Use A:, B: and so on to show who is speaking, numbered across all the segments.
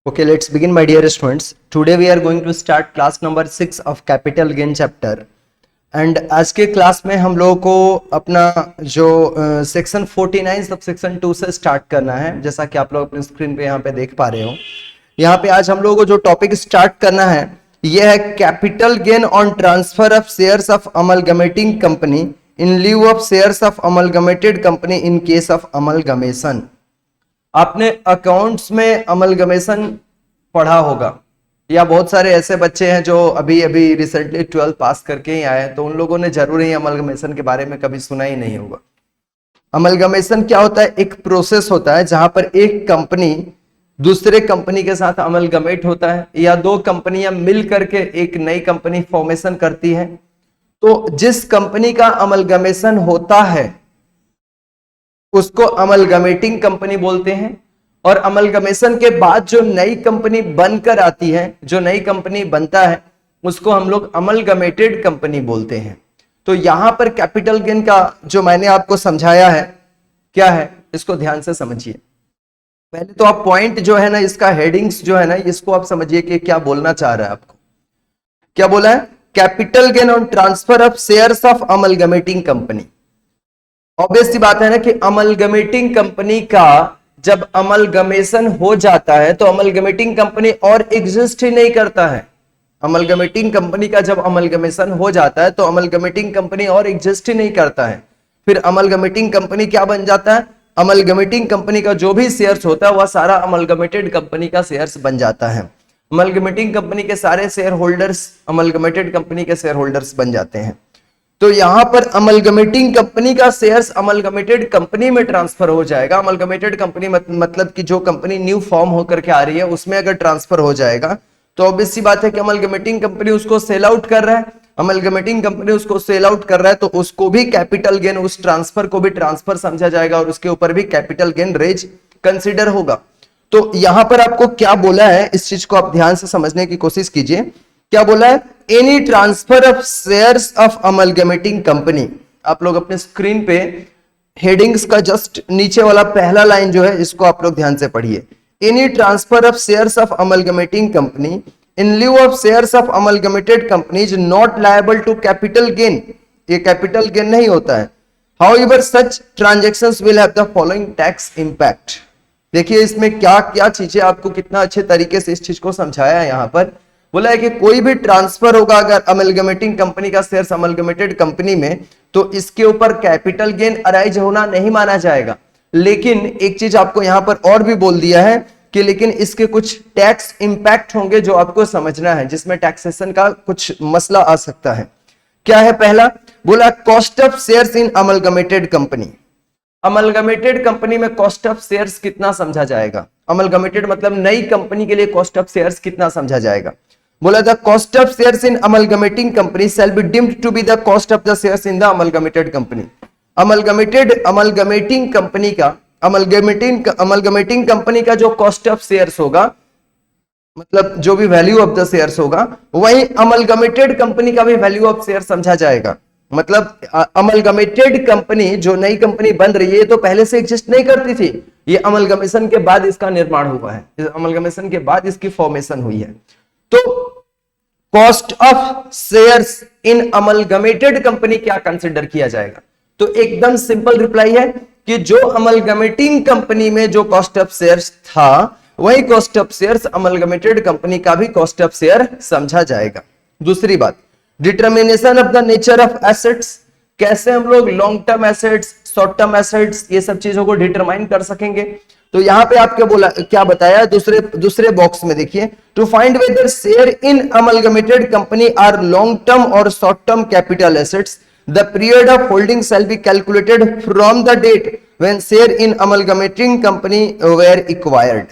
A: Okay, let's begin, my dear students. Today we are going to start class number 6 of capital gain chapter. And आज के class में हम लोगों को अपना जो सेक्शन 49 सब सेक्शन 2 से स्टार्ट करना है, जैसा कि आप लोग अपने स्क्रीन पे यहाँ पे देख पा रहे हो। यहाँ पे आज हम लोगों को जो टॉपिक स्टार्ट करना है यह है capital gain on transfer of shares of amalgamating company in lieu of shares of amalgamated company in case of amalgamation. आपने अकाउंट्स में अमलगमेशन पढ़ा होगा, या बहुत सारे ऐसे बच्चे हैं जो अभी अभी रिसेंटली 12 पास करके ही आए, तो उन लोगों ने जरूर ही अमलगमेशन के बारे में कभी सुना ही नहीं होगा। अमलगमेशन क्या होता है? एक प्रोसेस होता है जहां पर एक कंपनी दूसरे कंपनी के साथ अमलगमेट होता है, या दो कंपनियां मिल करके एक नई कंपनी फॉर्मेशन करती है। तो जिस कंपनी का अमलगमेशन होता है उसको अमलगमेटिंग कंपनी बोलते हैं, और अमलगमेशन के बाद जो नई कंपनी बनकर आती है, जो नई कंपनी बनता है, उसको हम लोग अमलगमेटेड कंपनी बोलते हैं। तो यहां पर कैपिटल गेन का जो मैंने आपको समझाया है क्या है, इसको ध्यान से समझिए। पहले तो आप पॉइंट जो है ना, इसका हेडिंग्स जो है ना, इसको आप समझिए कि क्या बोलना चाह रहा है आपको। क्या बोला है? Capital gain on transfer of shares of amalgamating company. Obvious सी बात है ना कि अमलगमेटिंग कंपनी का जब अमलगमेशन हो जाता है तो अमलगमेटिंग कंपनी और एग्जिस्ट ही नहीं करता है। अमलगमेटिंग कंपनी का जब अमलगमेशन हो जाता है तो अमलगमेटिंग कंपनी और एग्जिस्ट ही नहीं करता है। फिर अमलगमेटिंग कंपनी क्या बन जाता है? अमलगमेटिंग कंपनी का जो भी शेयर्स होता है वह सारा अमलगमेटेड कंपनी का शेयर्स बन जाता है। अमलगमेटिंग कंपनी के सारे शेयर होल्डर्स अमलगमेटेड कंपनी के शेयर होल्डर्स बन जाते हैं। तो यहां पर अमलगमेटिंग कंपनी का शेयर्स अमलगमेटेड कंपनी में ट्रांसफर हो जाएगा। अमलगमेटेड कंपनी मतलब कि जो कंपनी न्यू फॉर्म होकर के आ रही है उसमें अगर ट्रांसफर हो जाएगा तो ऑब्वियस सी बात है कि अमलगमेटिंग कंपनी उसको सेल आउट कर रहा है। अमलगमेटिंग कंपनी उसको सेल आउट कर रहा है तो उसको भी कैपिटल गेन, उस ट्रांसफर को भी ट्रांसफर समझा जाएगा और उसके ऊपर भी कैपिटल गेन रेज कंसिडर होगा। तो यहां पर आपको क्या बोला है, इस चीज को आप ध्यान से समझने की कोशिश कीजिए। क्या बोला है? Any transfer of shares of amalgamating company. आप लोग अपने स्क्रीन पे हेडिंग्स का जस्ट नीचे वाला पहला लाइन जो है इसको आप लोग ध्यान से पढ़िए। Any transfer of shares of amalgamating company in lieu of shares of amalgamated company is not liable to capital gain. ये कैपिटल गेन नहीं होता है। However such transactions will have the following tax impact. देखिए इसमें क्या क्या चीजें, आपको कितना अच्छे तरीके से इस चीज को समझाया है। यहां पर बोला है कि कोई भी ट्रांसफर होगा अगर अमलगमेटिंग कंपनी का शेयर्स अमलगमेटेड कंपनी में, तो इसके ऊपर कैपिटल गेन अराइज होना नहीं माना जाएगा। लेकिन एक चीज आपको यहां पर और भी बोल दिया है कि लेकिन इसके कुछ टैक्स इंपैक्ट होंगे जो आपको समझना है, जिसमें टैक्सेशन का कुछ मसला आ सकता है। क्या है? पहला बोला cost of shares in amalgamated company. Amalgamated company में कॉस्ट ऑफ शेयर्स कितना समझा जाएगा? अमलगमेटेड मतलब नई कंपनी के लिए कॉस्ट ऑफ शेयर्स कितना समझा जाएगा? बोला the cost of shares in amalgamating company shall be deemed to be the cost of the shares in the amalgamated company. Amalgamating company का जो कॉस्ट ऑफ शेयर्स होगा, मतलब जो भी वैल्यू ऑफ द शेयर्स होगा, वही अमलगमेटेड कंपनी का भी वैल्यू ऑफ शेयर समझा जाएगा। मतलब अमलगमेटेड कंपनी जो नई कंपनी बन रही है तो पहले से एग्जिस्ट नहीं करती थी, ये अमलगमेशन के बाद इसका निर्माण हुआ है, अमलगमेशन के बाद इसकी फॉर्मेशन हुई है। तो cost of shares in amalgamated company क्या कंसिडर किया जाएगा? तो एकदम सिंपल रिप्लाई है कि जो अमलगमेटिंग कंपनी में जो कॉस्ट ऑफ शेयर्स था वही cost of shares amalgamated company का भी कॉस्ट ऑफ शेयर समझा जाएगा। दूसरी बात, determination of the nature of assets. कैसे हम लोग long term assets, short term assets, ये सब चीजों को डिटरमाइन कर सकेंगे? तो यहां पे आपके बोला क्या बताया दूसरे बॉक्स में देखिए, to find whether share in amalgamated company are long term और short term capital assets, the period of holding shall be calculated from the date when share in amalgamating company were acquired.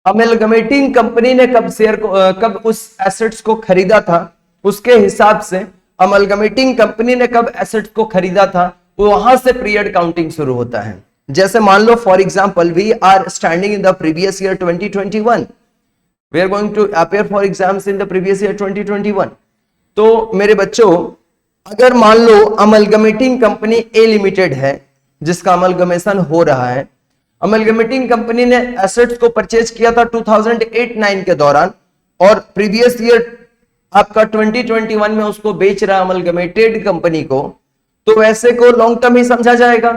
A: Amalgamating company ने कब उस assets को खरीदा था, उसके हिसाब से अमलगमेटिंग कंपनी ने कब एसेट्स को खरीदा था वहां से पीरियड काउंटिंग शुरू होता है। जैसे मान लो for example we are standing in the previous year 2021, we are going to appear for exams in the previous year 2021। तो मेरे बच्चों, अगर मान लो अमलगमेटिंग कंपनी ए लिमिटेड है जिसका अमलगमेशन हो रहा है, अमलगमेटिंग कंपनी ने एसेट्स को परचेज किया था 2008-9 के दौरान, और प्रीवियस ईयर आपका 2021 में उसको बेच रहा अमलगमेटेड कंपनी को, तो ऐसे को लॉन्ग टर्म ही समझा जाएगा,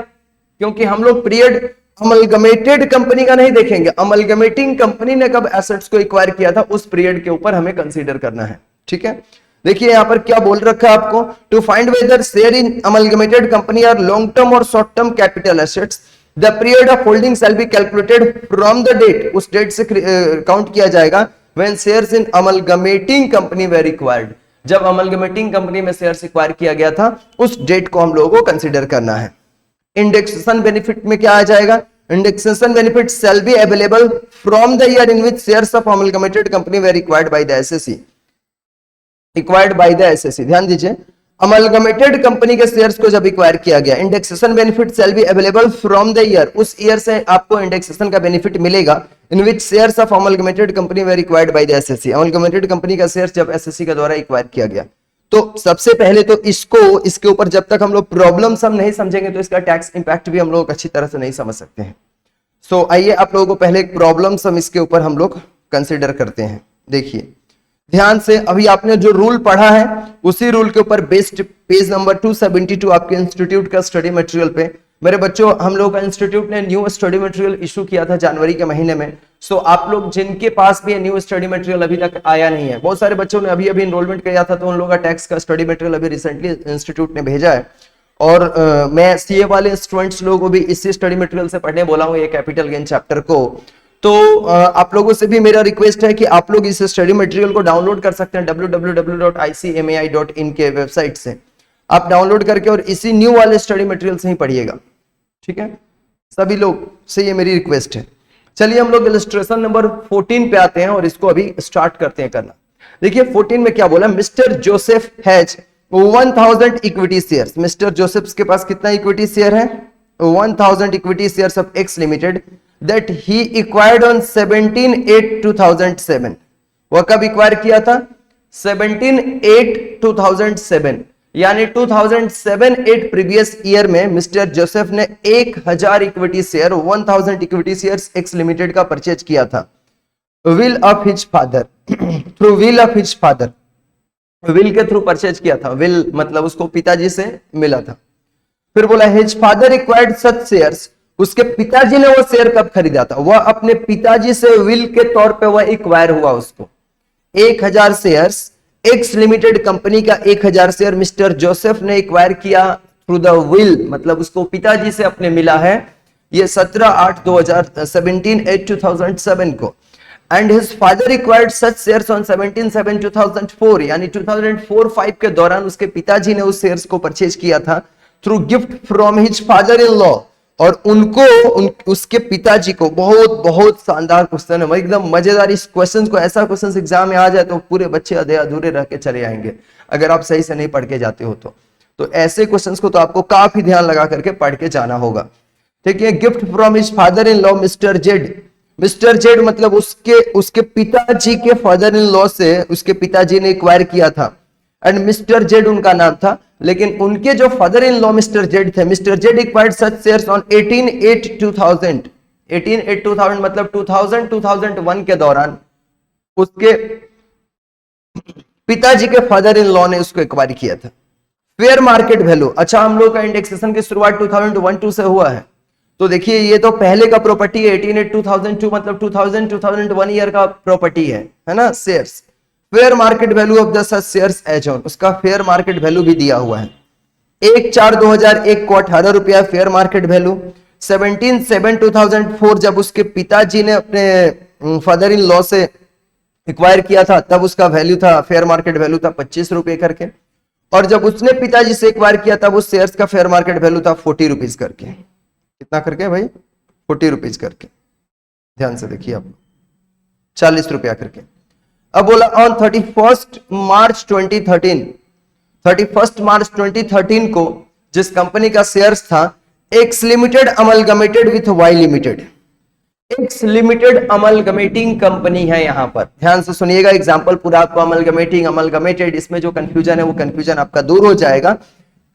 A: क्योंकि हम लोग पीरियड अमलगमेटेड कंपनी का नहीं देखेंगे, अमलगमेटिंग कंपनी ने कब एसेट्स को एक्वायर किया था उस पीरियड के ऊपर हमें कंसीडर करना है। ठीक है, देखिए यहां पर क्या बोल रखा है आपको, to find whether share in amalgamated company are long term और short term capital assets, the period of holding shall be calculated from the date, उस डेट से काउंट किया जाएगा when shares in amalgamating company were acquired, जब amalgamating company में shares acquire किया गया था उस डेट को हम लोगों को कंसीडर करना है। इंडेक्सेशन बेनिफिट में क्या आ जाएगा, indexation benefit shall be available from the year in which shares of amalgamated company were acquired by the SSC, acquired by the SSC. ध्यान दीजिए, अमलगमेटेड कंपनी के शेयर्स को जब एक्वायर किया गया, indexation benefit shall be available from the year, उस year से आपको इंडेक्सेशन का बेनिफिट मिलेगा in which shares of amalgamated company were acquired by the assessee, amalgamated company का शेयर्स जब एसएससी के द्वारा एक्वायर किया गया। तो सबसे पहले तो इसके ऊपर जब तक हम लोग प्रॉब्लम सम नहीं समझेंगे तो इसका टैक्स इंपैक्ट भी हम लोग अच्छी तरह से नहीं समझ सकते हैं। सो आइए आप लोगों को पहले एक प्रॉब्लम सम इसके ऊपर हम लोग कंसिडर करते हैं। देखिए ध्यान से, अभी आपने जो रूल पढ़ा है उसी रूल के ऊपर बेस्ड पेज नंबर 272 आपके इंस्टीट्यूट का स्टडी मटेरियल पे, मेरे बच्चों हम लोग का इंस्टीट्यूट ने न्यू स्टडी मटेरियल इशू किया था जनवरी के महीने में। सो आप लोग जिनके पास भी न्यू स्टडी मटेरियल अभी तक आया नहीं है, बहुत सारे बच्चों ने अभी एनरोलमेंट किया था तो उन लोगों का टैक्स का स्टडी मटेरियल अभी रिसेंटली इंस्टीट्यूट ने भेजा है, और मैं सीए वाले स्टूडेंट्स लोगों को भी इसी स्टडी मटेरियल से पढ़ने बोला हूँ ये कैपिटल गेन चैप्टर को। तो आप लोगों से भी मेरा रिक्वेस्ट है कि आप लोग इस स्टडी मटेरियल को डाउनलोड कर सकते हैं www.icmai.in के वेबसाइट से, आप डाउनलोड करके और इसी न्यू वाले स्टडी मटेरियल से ही पढ़िएगा। ठीक है, सभी लोग से ये मेरी रिक्वेस्ट है। चलिए हम लोग इलस्ट्रेशन नंबर 14 पे आते हैं और इसको अभी स्टार्ट करते हैं करना। देखिए 14 में क्या बोला, mister Joseph has 1000 equity shares, mister Joseph के पास कितना इक्विटी शेयर है, 1000 equity shares of X limited that he acquired on 17/8/2007, वह कब एक्वायर किया था, 17/8/2007, यानी 2007-8 प्रीवियस ईयर में मिस्टर जोसेफ ने 1000 equity share 1000 equity shares x limited का परचेज किया था will of his father, through will of his father, will के थ्रू परचेज किया था, विल मतलब उसको पिताजी से मिला था। फिर बोला his father acquired such shares, उसके पिताजी ने वो शेयर कब खरीदा था, वह अपने पिताजी से विल के तौर पे वह एक्वायर हुआ, उसको 1000 शेयर्स एक्स लिमिटेड कंपनी का 1000 शेयर मिस्टर जोसेफ ने एक्वायर किया थ्रू द विल, मतलब उसको पिताजी से अपने मिला है, ये 17/8/2007 को, and his father acquired such shares on 17/7/2004, यानी 2004-5 के दौरान उसके पिताजी ने उस शेयर्स को परचेज किया था through gift from his father in law, और उनको उसके पिताजी को, बहुत शानदार क्वेश्चन है, एकदम मजेदार। इस क्वेश्चन को, ऐसा क्वेश्चन एग्जाम में आ जाए तो पूरे बच्चे आधे अधूरे रह के चले आएंगे अगर आप सही से नहीं पढ़ के जाते हो तो ऐसे क्वेश्चंस को तो आपको काफी ध्यान लगा करके पढ़ के जाना होगा। ठीक है, gift from his father in law mister Z, mister Z मतलब उसके पिताजी के फादर इन लॉ से उसके पिताजी ने एक्वायर किया था, एंड मिस्टर जेड उनका नाम था, लेकिन उनके जो father in law mister Z थे, mister Z acquired such shares on 18/8/2000, 18/8/2000 मतलब 2000-2001 के दौरान उसके पिताजी के फादर इन लॉ ने उसको एक्वायर किया था। फेयर मार्केट वैल्यू, अच्छा हम लोग का इंडेक्सेशन की शुरुआत 2001-2 से हुआ है, तो देखिए ये तो पहले का प्रॉपर्टी है, 18/8/2002 मतलब 2000-2001 ईयर का प्रॉपर्टी है ना shares. Fair market value of the such shares as on, उसका फेयर मार्केट वैल्यू भी दिया हुआ है, 1/4/2001 को 18 रुपया फेयर मार्केट वैल्यू, 17/7/2004 जब उसके पिताजी ने अपने फादर इन लॉ से एक्वायर किया था तब उसका वैल्यू था, फेयर मार्केट वैल्यू था 25 रुपए करके, और जब उसने पिताजी से एक्वायर किया तब उस शेयर्स का फेयर मार्केट वैल्यू था 40 रुपीज करके। कितना करके भाई, 40 रुपीज करके, ध्यान से देखिए आप, 40 रुपया करके। अब बोला ऑन 31 मार्च 2013 को जिस कंपनी का शेयर्स था X limited amalgamated with Y limited, X limited amalgamating company है, यहां पर ध्यान से सुनिएगा एग्जांपल पूरा आपको, अमलगमेटिंग अमलगमेटेड इसमें जो कंफ्यूजन है वो कंफ्यूजन आपका दूर हो जाएगा।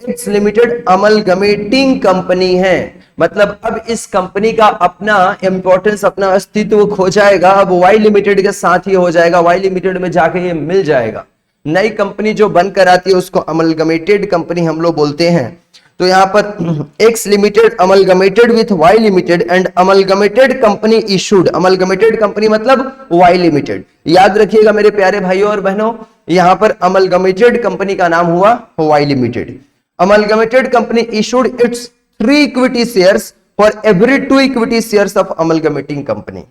A: एक्स लिमिटेड अमलगमेटिंग कंपनी है। मतलब अब इस कंपनी का अपना इंपॉर्टेंस, अपना अस्तित्व खो जाएगा। अब वाई लिमिटेड के साथ ही हो जाएगा, वाई लिमिटेड में जाके ये मिल जाएगा। नई कंपनी जो बनकर आती है उसको अमलगमेटेड कंपनी हम लोग बोलते हैं। तो यहां पर X limited amalgamated with Y limited and amalgamated company issued. Amalgamated company मतलब वाई लिमिटेड। याद रखिएगा मेरे प्यारे भाइयों और बहनों, यहां पर अमलगमेटेड कंपनी का नाम हुआ Y limited. Amalgamated company issued its 3 equity shares for every 2 equity shares of amalgamating company.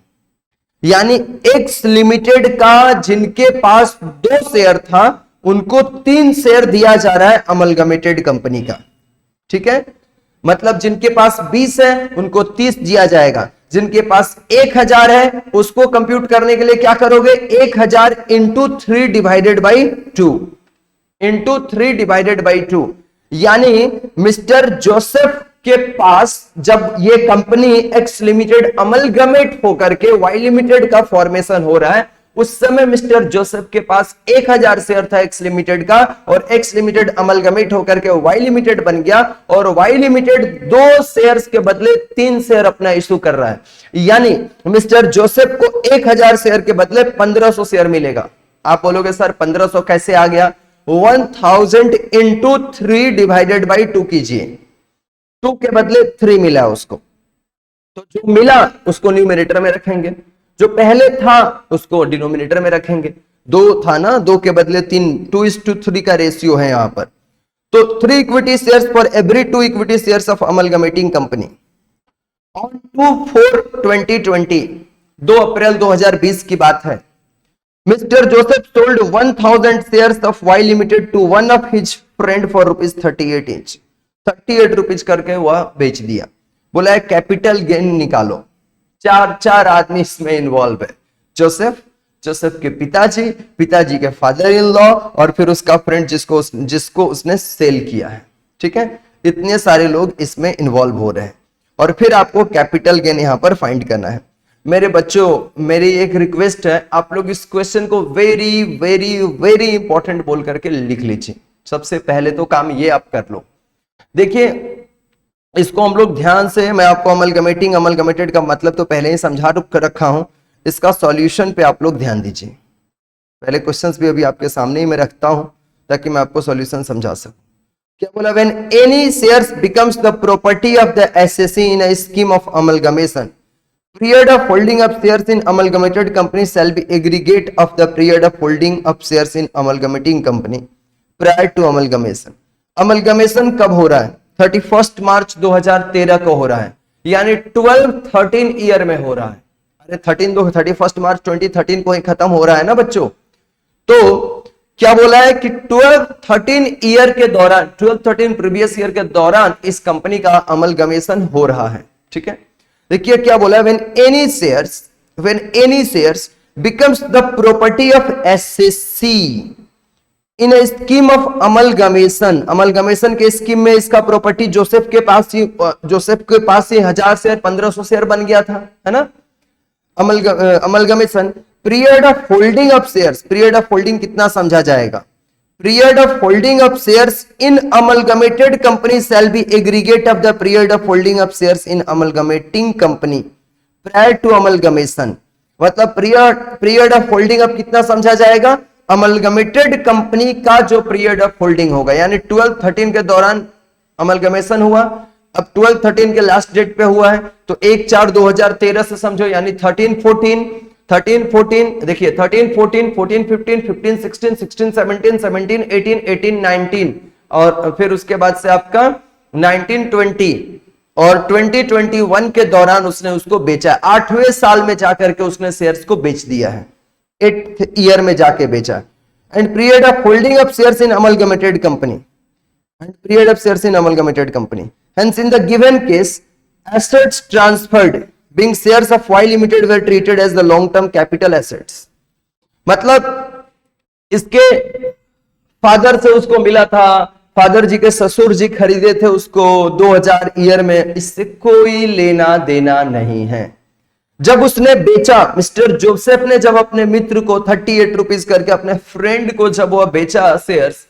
A: यानी एक्स लिमिटेड का जिनके पास 2 शेयर था उनको 3 शेयर दिया जा रहा है अमलगमेटेड कंपनी का। ठीक है, मतलब जिनके पास 20 है उनको 30 दिया जाएगा। जिनके पास 1000 है उसको कंप्यूट करने के लिए क्या करोगे, 1000 into 3 divided by 2 into 3 divided by 2। यानी मिस्टर जोसेफ के पास जब ये कंपनी एक्स लिमिटेड अमलगमेट होकर के वाई लिमिटेड का फॉर्मेशन हो रहा है, उस समय मिस्टर जोसेफ के पास 1000 शेयर था एक्स लिमिटेड का, और एक्स लिमिटेड अमलगमेट होकर के वाई लिमिटेड बन गया, और वाई लिमिटेड 2 शेयर्स के बदले 3 शेयर अपना इशू कर रहा है। यानी मिस्टर जोसेफ को 1000 शेयर के बदले 1500 शेयर मिलेगा। आप बोलोगे सर 1500 कैसे आ गया? 1000 इंटू 3 डिवाइडेड बाई 2 कीजिए, 2 के बदले 3 मिला उसको, तो जो मिला उसको न्यूमरेटर में रखेंगे, जो पहले था उसको डिनोमिनेटर में रखेंगे। 2 था ना, 2 के बदले 3, 2:3 का रेशियो है यहां पर। तो 3 equity shares for every 2 equity shares of amalgamating company. On 2/4/2020, 2 अप्रैल 2020 की बात है, mister Joseph sold 1000 shares of Y limited to one of his friend for ₹38 each। 38 rupees करके वह बेच दिया। बोला है कैपिटल गेन निकालो। 4 आदमी इसमें इन्वॉल्व है, जोसेफ के पिताजी, पिताजी के फादर इन लॉ, और फिर उसका फ्रेंड जिसको उसने सेल किया है। ठीक है, इतने सारे लोग इसमें इन्वॉल्व हो रहे हैं, और फिर आपको कैपिटल गेन यहां पर फाइंड करना है। मेरे बच्चों, मेरी एक रिक्वेस्ट है, आप लोग इस क्वेश्चन को वेरी वेरी वेरी इंपॉर्टेंट बोल करके लिख लीजिए। सबसे पहले तो काम ये आप कर लो। देखिए इसको हम लोग ध्यान से, मैं आपको अमलगमेटेड का मतलब तो पहले ही समझा रखा हूं, इसका सॉल्यूशन पे आप लोग ध्यान दीजिए। पहले क्वेश्चंस भी अभी आपके सामने ही मैं रखता हूं ताकि मैं आपको सॉल्यूशन समझा सकूं। क्या बोला? When any shares becomes the property of the assessee in a scheme of amalgamation, period of holding of shares in amalgamated company shall be aggregate of the period of holding of shares in amalgamating company prior to amalgamation। amalgamation कब हो रहा है? 31 मार्च 2013 को हो रहा है, यानी 12-13 year में हो रहा है। अरे 31 मार्च 2013 को ही खत्म हो रहा है ना बच्चों। तो क्या बोला है कि 12-13 ईयर के दौरान, 12-13 प्रीवियस ईयर के दौरान इस कंपनी का अमलगमेशन हो रहा है। ठीक है, देखिए क्या बोला है, when any shares becomes the property of SSC in a scheme of amalgamation के स्कीम में इसका प्रॉपर्टी जोसेफ के पास ही 1000 शेयर 1500 शेयर बन गया था, है ना। Amalgamation period of holding of shares, period of holding कितना समझा जाएगा? Period of holding of shares in amalgamated company shall be aggregate of the period of holding of shares in amalgamating company prior to amalgamation। मतलब period of holding अब कितना समझा जाएगा? Amalgamated company का जो पीरियड ऑफ होल्डिंग होगा, यानी 12-13 के दौरान अमलगमेशन हुआ, अब 12-13 के लास्ट डेट पे हुआ है, तो 1/4/2013 से समझो, यानी 13-14 देखिए 13-14 14-15 15-16 16-17 17 18 18 19 और फिर उसके बाद से आपका 19-20 और 20-21 के दौरान उसने उसको बेचा। 8वें साल में जाकर के उसने शेयर्स को बेच दिया है, 8th ईयर में जाके बेचा। And period of holding of shares in amalgamated company, and period of shares in amalgamated company, hence in the given case assets transferred being shares of Y limited were treated as the long term capital assets। मतलब इसके father से उसको मिला था, father जी के ससुर जी खरीदे थे उसको 2000 ईयर में, इससे कोई लेना देना नहीं है। जब उसने बेचा, मिस्टर जोसेफ ने जब अपने मित्र को 38 रुपीज करके अपने फ्रेंड को जब वह बेचा शेयर्स,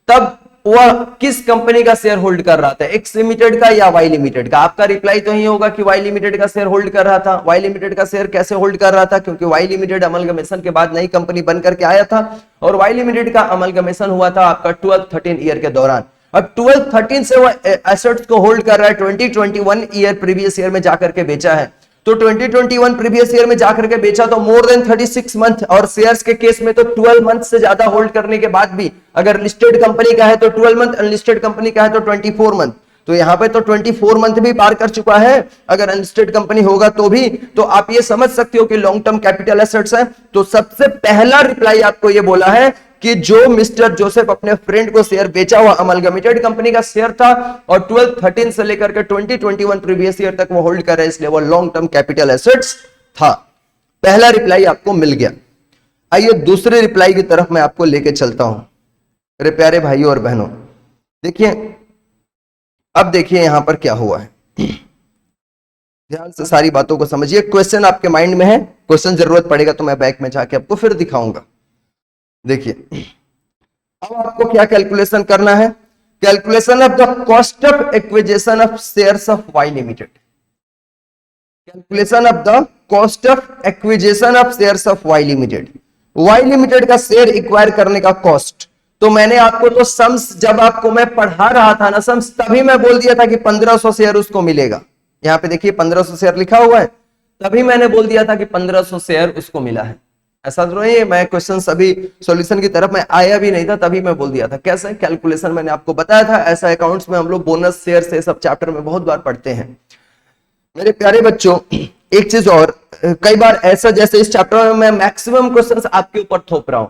A: तब वह किस कंपनी का शेयर होल्ड कर रहा था, एक्स लिमिटेड का या वाई लिमिटेड का? आपका रिप्लाई तो यही होगा कि वाई लिमिटेड का शेयर होल्ड कर रहा था। वाई लिमिटेड का शेयर कैसे होल्ड कर रहा था? क्योंकि वाई लिमिटेड अमलगमेशन के बाद नई कंपनी बनकर के आया था और वाई लिमिटेड का अमलगमेशन हुआ था आपका 12-13 ईयर के दौरान। अब 12-13 से वो एसेट्स को होल्ड कर रहा है, 2021 ईयर प्रीवियस ईयर में जाकर के बेचा है। तो 2021 प्रीवियस ईयर में जाकर के बेचा तो मोर देन 36 मंथ, और शेयर्स के केस में तो 12 मंथ से ज्यादा होल्ड करने के बाद भी, अगर लिस्टेड कंपनी का है तो 12 मंथ, अनलिस्टेड कंपनी का है तो 24 मंथ। तो यहां पे तो 24 मंथ भी पार कर चुका है अगर अनलिस्टेड कंपनी होगा तो भी। तो आप ये समझ सकते हो कि लॉन्ग टर्म कैपिटल एसेट्स है। तो सबसे पहला रिप्लाई आपको ये बोला है कि जो मिस्टर जोसेफ अपने फ्रेंड को शेयर बेचा हुआ अमलगमेटेड कंपनी का शेयर था और 12-13 से लेकर के 2021 प्रीवियस ईयर तक वो होल्ड कर रहे हैं, इसलिए वो लॉन्ग टर्म कैपिटल एसेट्स था। पहला रिप्लाई आपको मिल गया। आइए दूसरे रिप्लाई की तरफ मैं आपको लेके चलता हूं। मेरे प्यारे भाइयों और बहनों, देखिए अब देखिए यहां पर क्या हुआ है, ध्यान से सारी बातों को समझिए। क्वेश्चन आपके माइंड में है, क्वेश्चन जरूरत पड़ेगा तो मैं बैक में जाके आपको फिर दिखाऊंगा। देखिए अब आपको क्या कैलकुलेशन करना है, calculation of the cost of acquisition of shares of Y limited. Calculation of the cost of acquisition of shares of Y limited. Y limited का शेयर एक्वायर करने का कॉस्ट। तो मैंने आपको तो सम्स, जब आपको मैं पढ़ा रहा था ना सम्स, तभी मैं बोल दिया था कि 1500 शेयर उसको मिलेगा। यहां पे देखिए 1500 शेयर लिखा हुआ है, तभी मैंने बोल दिया था कि 1500 शेयर उसको मिला है। ऐसा तो नहीं है मैं क्वेश्चन अभी सॉल्यूशन की तरफ मैं आया भी नहीं था, तभी मैं बोल दिया था। कैसे कैलकुलेशन मैंने आपको बताया था। ऐसा अकाउंट्स में हम लोग बोनस शेयर से सब चैप्टर में बहुत बार पढ़ते हैं। मेरे प्यारे बच्चों, एक चीज और, कई बार ऐसा, जैसे इस चैप्टर में मैं मैक्सिमम क्वेश्चंस आपके ऊपर थोप रहा हूं,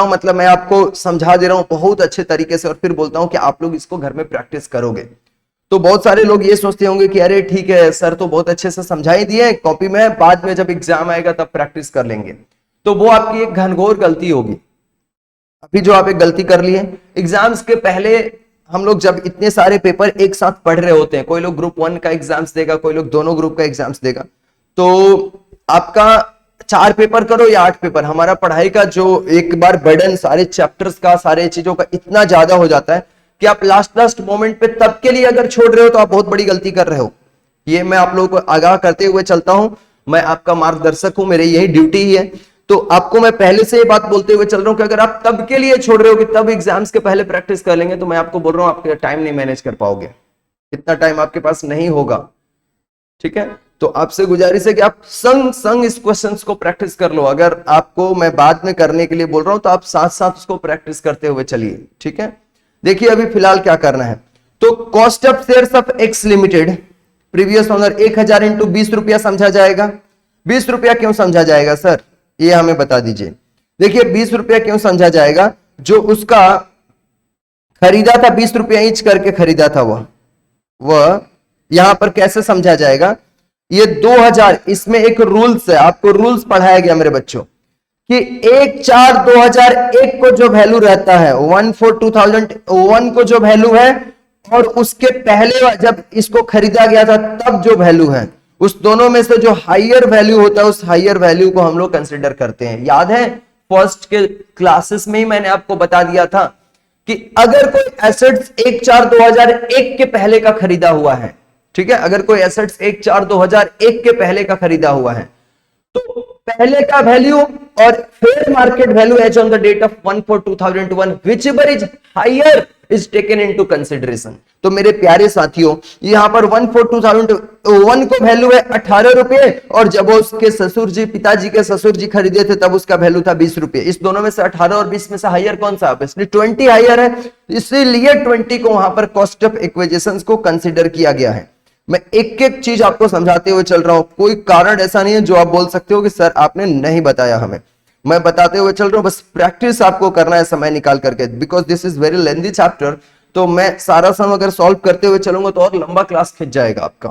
A: मतलब मैं आपको समझा दे रहा हूं बहुत अच्छे तरीके से, और फिर बोलता हूं कि आप लोग इसको घर में प्रैक्टिस करोगे। तो बहुत सारे लोग ये सोचते होंगे कि अरे ठीक है सर तो बहुत अच्छे से समझा ही दिए कॉपी में, बाद में जब एग्जाम आएगा तब प्रैक्टिस कर लेंगे। तो वो आपकी एक घनघोर गलती होगी। अभी जो आप एक गलती कर लिए, एग्जाम्स के पहले हम लोग जब इतने सारे पेपर एक साथ पढ़ रहे होते हैं, कोई लोग ग्रुप 1 का एग्जाम्स देगा, कोई लोग दोनों ग्रुप का एग्जाम्स देगा, तो आपका 4 पेपर करो या 8 पेपर, हमारा पढ़ाई का जो एक बार बर्डन सारे चैप्टर्स का, सारे चीजों का इतना ज्यादा हो जाता है कि आप लास्ट मोमेंट पे तब के लिए अगर छोड़ रहे हो तो आप बहुत बड़ी गलती कर रहे हो। ये मैं आप लोगों को आगाह करते हुए चलता हूं, मैं आपका मार्गदर्शक हूं, मेरी यही ड्यूटी ही है। तो आपको मैं पहले से ये बात बोलते हुए चल रहा हूं कि अगर आप तब के लिए छोड़ रहे हो कि तब एग्जाम्स के पहले प्रैक्टिस कर लेंगे, तो मैं आपको बोल रहा हूं आपके टाइम नहीं मैनेज कर पाओगे, इतना टाइम आपके पास नहीं होगा। ठीक है, तो आपसे गुजारिश है कि आप संग इस क्वेश्चंस को प्रैक्टिस कर लो। अगर आपको मैं बाद में करने के लिए बोल रहा हूं तो आप साथ साथ उसको प्रैक्टिस करते हुए चलिए। ठीक है, देखिए अभी फिलहाल क्या करना है। तो cost of shares of X limited, previous owner 1000 into 20 रुपया समझा जाएगा। 20 रुपया क्यों समझा जाएगा सर, ये हमें बता दीजिए। देखिए 20 रुपया क्यों समझा जाएगा, जो उसका खरीदा था 20 रुपया ईच करके खरीदा था वह यहां पर कैसे समझा जाएगा। ये 2000, इसमें एक रूल्स है, आपको रूल्स पढ़ाया गया मेरे बच्चों कि 1/4/2001 को जो वैल्यू रहता है, 1/4/2001 को जो वैल्यू है, और उसके पहले जब इसको खरीदा गया था तब जो वैल्यू है, उस दोनों में से जो हायर वैल्यू होता है उस हायर वैल्यू को हम लोग कंसिडर करते हैं। याद है फर्स्ट के क्लासेस में ही मैंने आपको बता दिया था कि अगर कोई एसेट्स 1/4/2001 के पहले का खरीदा हुआ है, ठीक है, अगर कोई एसेट्स 1/4/2001 के पहले का खरीदा हुआ है, तो पहले का वैल्यू और fair market value as on the date of 1/4/2001 whichever is higher is taken into consideration. तो मेरे प्यारे साथियों, यहां पर 1/4/2001 को वैल्यू है 18 रुपए, और जब उसके ससुर जी, पिताजी के ससुर जी खरीदे थे तब उसका वैल्यू था 20 रुपए। इस दोनों में से 18 और 20 में से हायर कौन सा, ऑब्वियसली 20 हायर है, इसीलिए 20 को वहां पर कॉस्ट ऑफ एक्विजिशन को कंसिडर किया गया है। मैं एक एक चीज आपको समझाते हुए चल रहा हूं, कोई कारण ऐसा नहीं है जो आप बोल सकते हो कि सर आपने नहीं बताया हमें। मैं बताते हुए चल रहा हूं, बस प्रैक्टिस आपको करना है समय निकाल करके, because this is very lengthy chapter. तो मैं सारा सम अगर सॉल्व करते हुए चलूंगा तो और लंबा क्लास खिंच जाएगा आपका।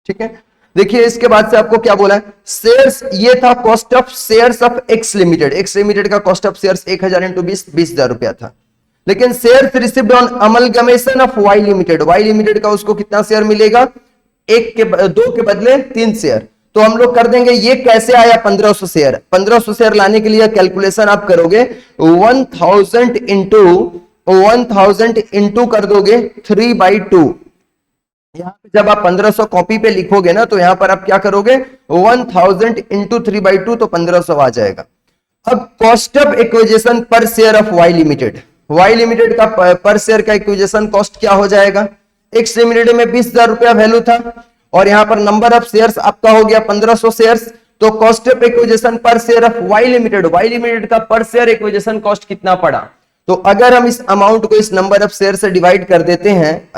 A: ठीक है, देखिए इसके बाद से आपको क्या बोला है, शेयर्स, ये था cost of shares of X limited. X limited का कॉस्ट ऑफ शेयर्स 1000 इंटू 20,000 रुपया था। लेकिन shares received on amalgamation of Y limited, Y limited का उसको कितना शेयर मिलेगा, 2 के बदले 3 शेयर। तो हम लोग कर देंगे, ये कैसे आया 1500 शेयर। 1500 शेयर लाने के लिए कैलकुलेशन आप करोगे 1000 इंटू 1000 इंटू कर दोगे 3/2। यहाँ पे जब आप 1500 कॉपी पे लिखोगे ना, तो यहाँ पर आप क्या करोगे 1000 इंटू 3/2, तो 1500 आ जाएगा। अब cost of acquisition per share of Y limited, Y limited का पर शेयर का एक्विजिशन कॉस्ट क्या हो जाएगा। एक्स लिमिटेड में 20,000 रुपया वैल्यू था और यहाँ पर नंबर ऑफ शेयर्स आपका हो गया 1500 शेयर्स, तो cost of acquisition per share of Y limited का पर शेयर एक्विजिशन कॉस्ट कितना पड़ा। तो अगर हम इस अमाउंट को इस नंबर ऑफ शेयर से डिवाइड कर देते हैं,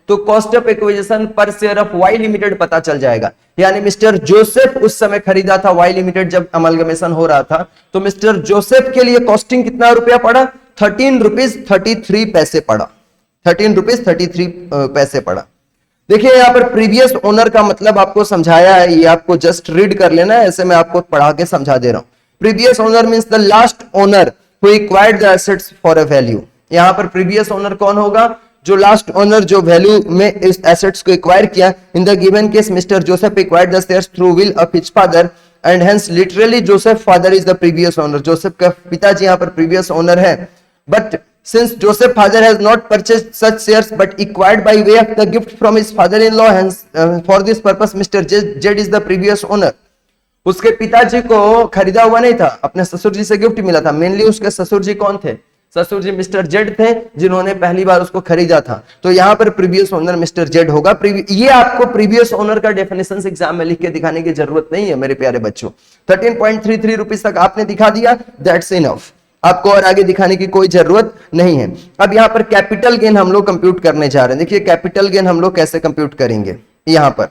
A: तो cost of acquisition per share of Y limited पता चल जाएगा। यानी मिस्टर जोसेफ उस समय खरीदा था वाई लिमिटेड जब अमलगमेशन हो रहा था, तो मिस्टर जोसेफ के लिए कॉस्टिंग कितना रुपया पड़ा, 13 रुपीज 33 पैसे पड़ा, 13 रुपीज 33 पैसे पड़ा। देखिए यहाँ पर प्रीवियस ओनर का मतलब आपको समझाया है, ये आपको जस्ट रीड कर लेना है, ऐसे मैं आपको पढ़ा के समझा दे रहा हूं। Previous owner means the last owner who acquired the assets for a value. यहाँ पर प्रीवियस ओनर कौन होगा, जो लास्ट ओनर जो वैल्यू में इस एसेट्स को एक्वायर किया। In the given case mister Joseph acquired the shares through will of his father and hence literally Joseph father is the previous owner. Joseph का पिताजी यहाँ पर प्रीवियस ओनर है, but since Joseph father has not purchased such shares but acquired by way of the gift from his father-in-law, hence for this purpose Mr. Z is the previous owner। उसके पिताजी को खरीदा हुआ नहीं था, अपने ससुर जी से गिफ्ट मिला था। मेनली उसके ससुर जी कौन थे, ससुर जी मिस्टर जेड थे, जिन्होंने पहली बार उसको खरीदा था। तो यहाँ पर प्रीवियस ओनर मिस्टर जेड होगा। ये आपको प्रीवियस ओनर का डेफिनेशन एग्जाम में लिख के दिखाने की जरूरत नहीं है मेरे प्यारे बच्चों। 13.33 रुपीज तक आपने दिखा दिया, दैट्स इनफ, आपको और आगे दिखाने की कोई जरूरत नहीं है। अब यहाँ पर कैपिटल गेन हम लोग कंप्यूट करने जा रहे हैं। देखिए कैपिटल गेन हम लोग कैसे कंप्यूट करेंगे। यहाँ पर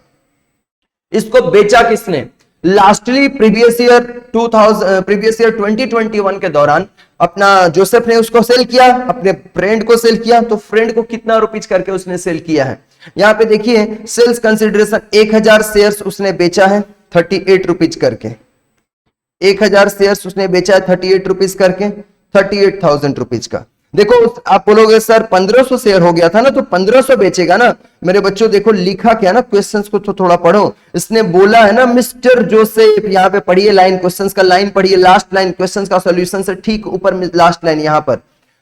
A: इसको बेचा किसने, लास्टली प्रीवियस ईयर 2021 के दौरान अपना जोसेफ ने उसको सेल किया, अपने फ्रेंड को सेल किया। तो फ्रेंड को कितना रुपीज करके उसने सेल किया है, यहाँ पे देखिए सेल्स कंसिडरेशन 1000 शेयर्स उसने बेचा है 38 रुपीज करके। 1000 शेयर्स उसने बेचा है 38 रुपीज करके, 38,000 रुपीज का। देखो आप बोलोगे सर 1500 शेयर हो गया था ना, तो 1500 बेचेगा ना। मेरे बच्चों देखो लिखा क्या ना, क्वेश्चंस को तो थोड़ा पढ़ो। इसने बोला है ना मिस्टर जोसेफ, यहाँ पे पढ़िए लाइन, क्वेश्चंस का लाइन पढ़िए, लास्ट लाइन क्वेश्चंस का सॉल्यूशन से ठीक ऊपर लास्ट लाइन। यहाँ पर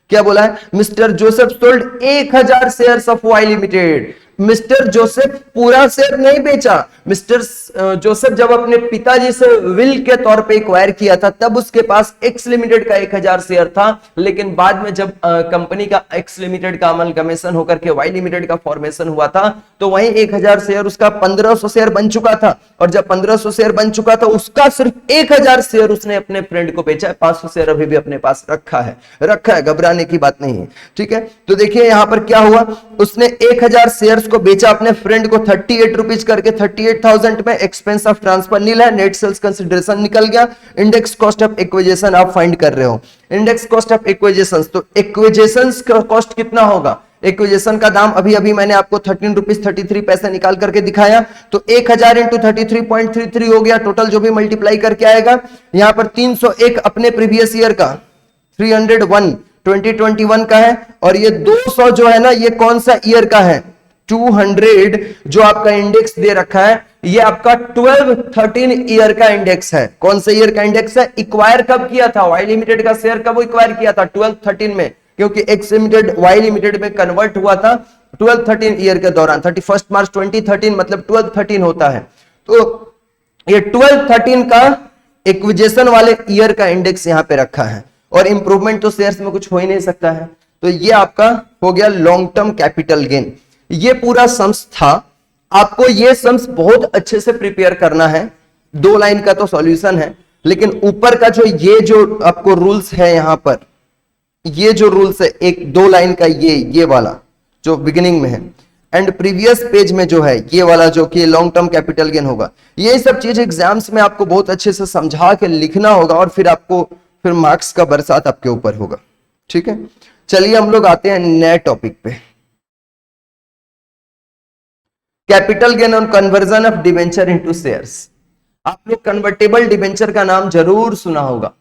A: क्या बोला है, mister Joseph sold 1000 shares of Y limited. Mister Joseph पूरा शेयर नहीं बेचा। मिस्टर जोसेफ जब अपने पिताजी से विल के तौर पे एक्वायर किया था, तब उसके पास एक्स लिमिटेड का 1000 शेयर था, लेकिन बाद में जब कंपनी का एक्स लिमिटेड का अमलगमेशन होकर के वाई लिमिटेड का फॉर्मेशन हुआ था, तो वहीं 1000 शेयर उसका 1500 शेयर बन चुका था। और जब 1500 शेयर बन चुका था, उसका सिर्फ 1000 शेयर उसने अपने फ्रेंड को बेचा है। 500 शेयर अभी भी अपने पास रखा है, घबराने की बात नहीं है, ठीक है। तो देखिए यहां पर क्या हुआ, उसने 1000 शेयर्स को बेचा अपने फ्रेंड को 38 रुपीज करके, 38,000 में। एक्सपेंस ऑफ ट्रांसफर नील है, नेट सेल्स कंसिडरेशन निकल गया। इंडेक्स कॉस्ट ऑफ एक्विजिशन आप फाइंड कर रहे हो, इंडेक्स कॉस्ट ऑफ एक्विजिशन। तो एक्विजिशन का कॉस्ट कितना होगा, एक्विजिशन का दाम अभी अभी मैंने आपको 13 रुपीज 33 पैसे निकाल करके दिखाया। तो 1000 इंटू 33.33 हो गया टोटल, जो भी मल्टीप्लाई करके आएगा। यहां पर 301 अपने प्रीवियस ईयर का, 301 2021 का है, और ये 200 जो है ना, ये कौन सा ईयर का है, 200 जो आपका इंडेक्स दे रखा है, ये आपका 12-13 ईयर का इंडेक्स है। कौन से ईयर का इंडेक्स है, इक्वायर कब किया था, वाई लिमिटेड का शेयर कब इक्वायर किया था, 12-13 में, क्योंकि एक्स लिमिटेड वाई लिमिटेड में कन्वर्ट हुआ था 12-13 ईयर के दौरान। 31 मार्च 2013 मतलब 12-13 होता है। तो ये 12-13 का एक्विजिशन वाले ईयर का इंडेक्स यहां पे रखा है, और इंप्रूवमेंट तो शेयर्स में कुछ हो ही नहीं सकता है। तो ये आपका हो गया लॉन्ग टर्म कैपिटल गेन। ये पूरा सम्स था, आपको ये सम्स बहुत अच्छे से प्रिपेयर करना है। 2 लाइन का तो सॉल्यूशन है, लेकिन ऊपर का जो ये जो आपको रूल्स है, यहां पर ये जो रूल्स है, 1-2 लाइन का ये वाला जो बिगिनिंग में है, एंड प्रीवियस पेज में जो है ये वाला जो कि लॉन्ग टर्म कैपिटल गेन होगा, ये सब चीज एग्जाम्स में आपको बहुत अच्छे से समझा के लिखना होगा, और फिर मार्क्स का बरसात आपके ऊपर होगा, ठीक है। चलिए हम लोग आते हैं नए टॉपिक पे, capital gain on conversion of debenture into shares. आप लोग कन्वर्टेबल डिबेंचर का नाम जरूर सुना होगा,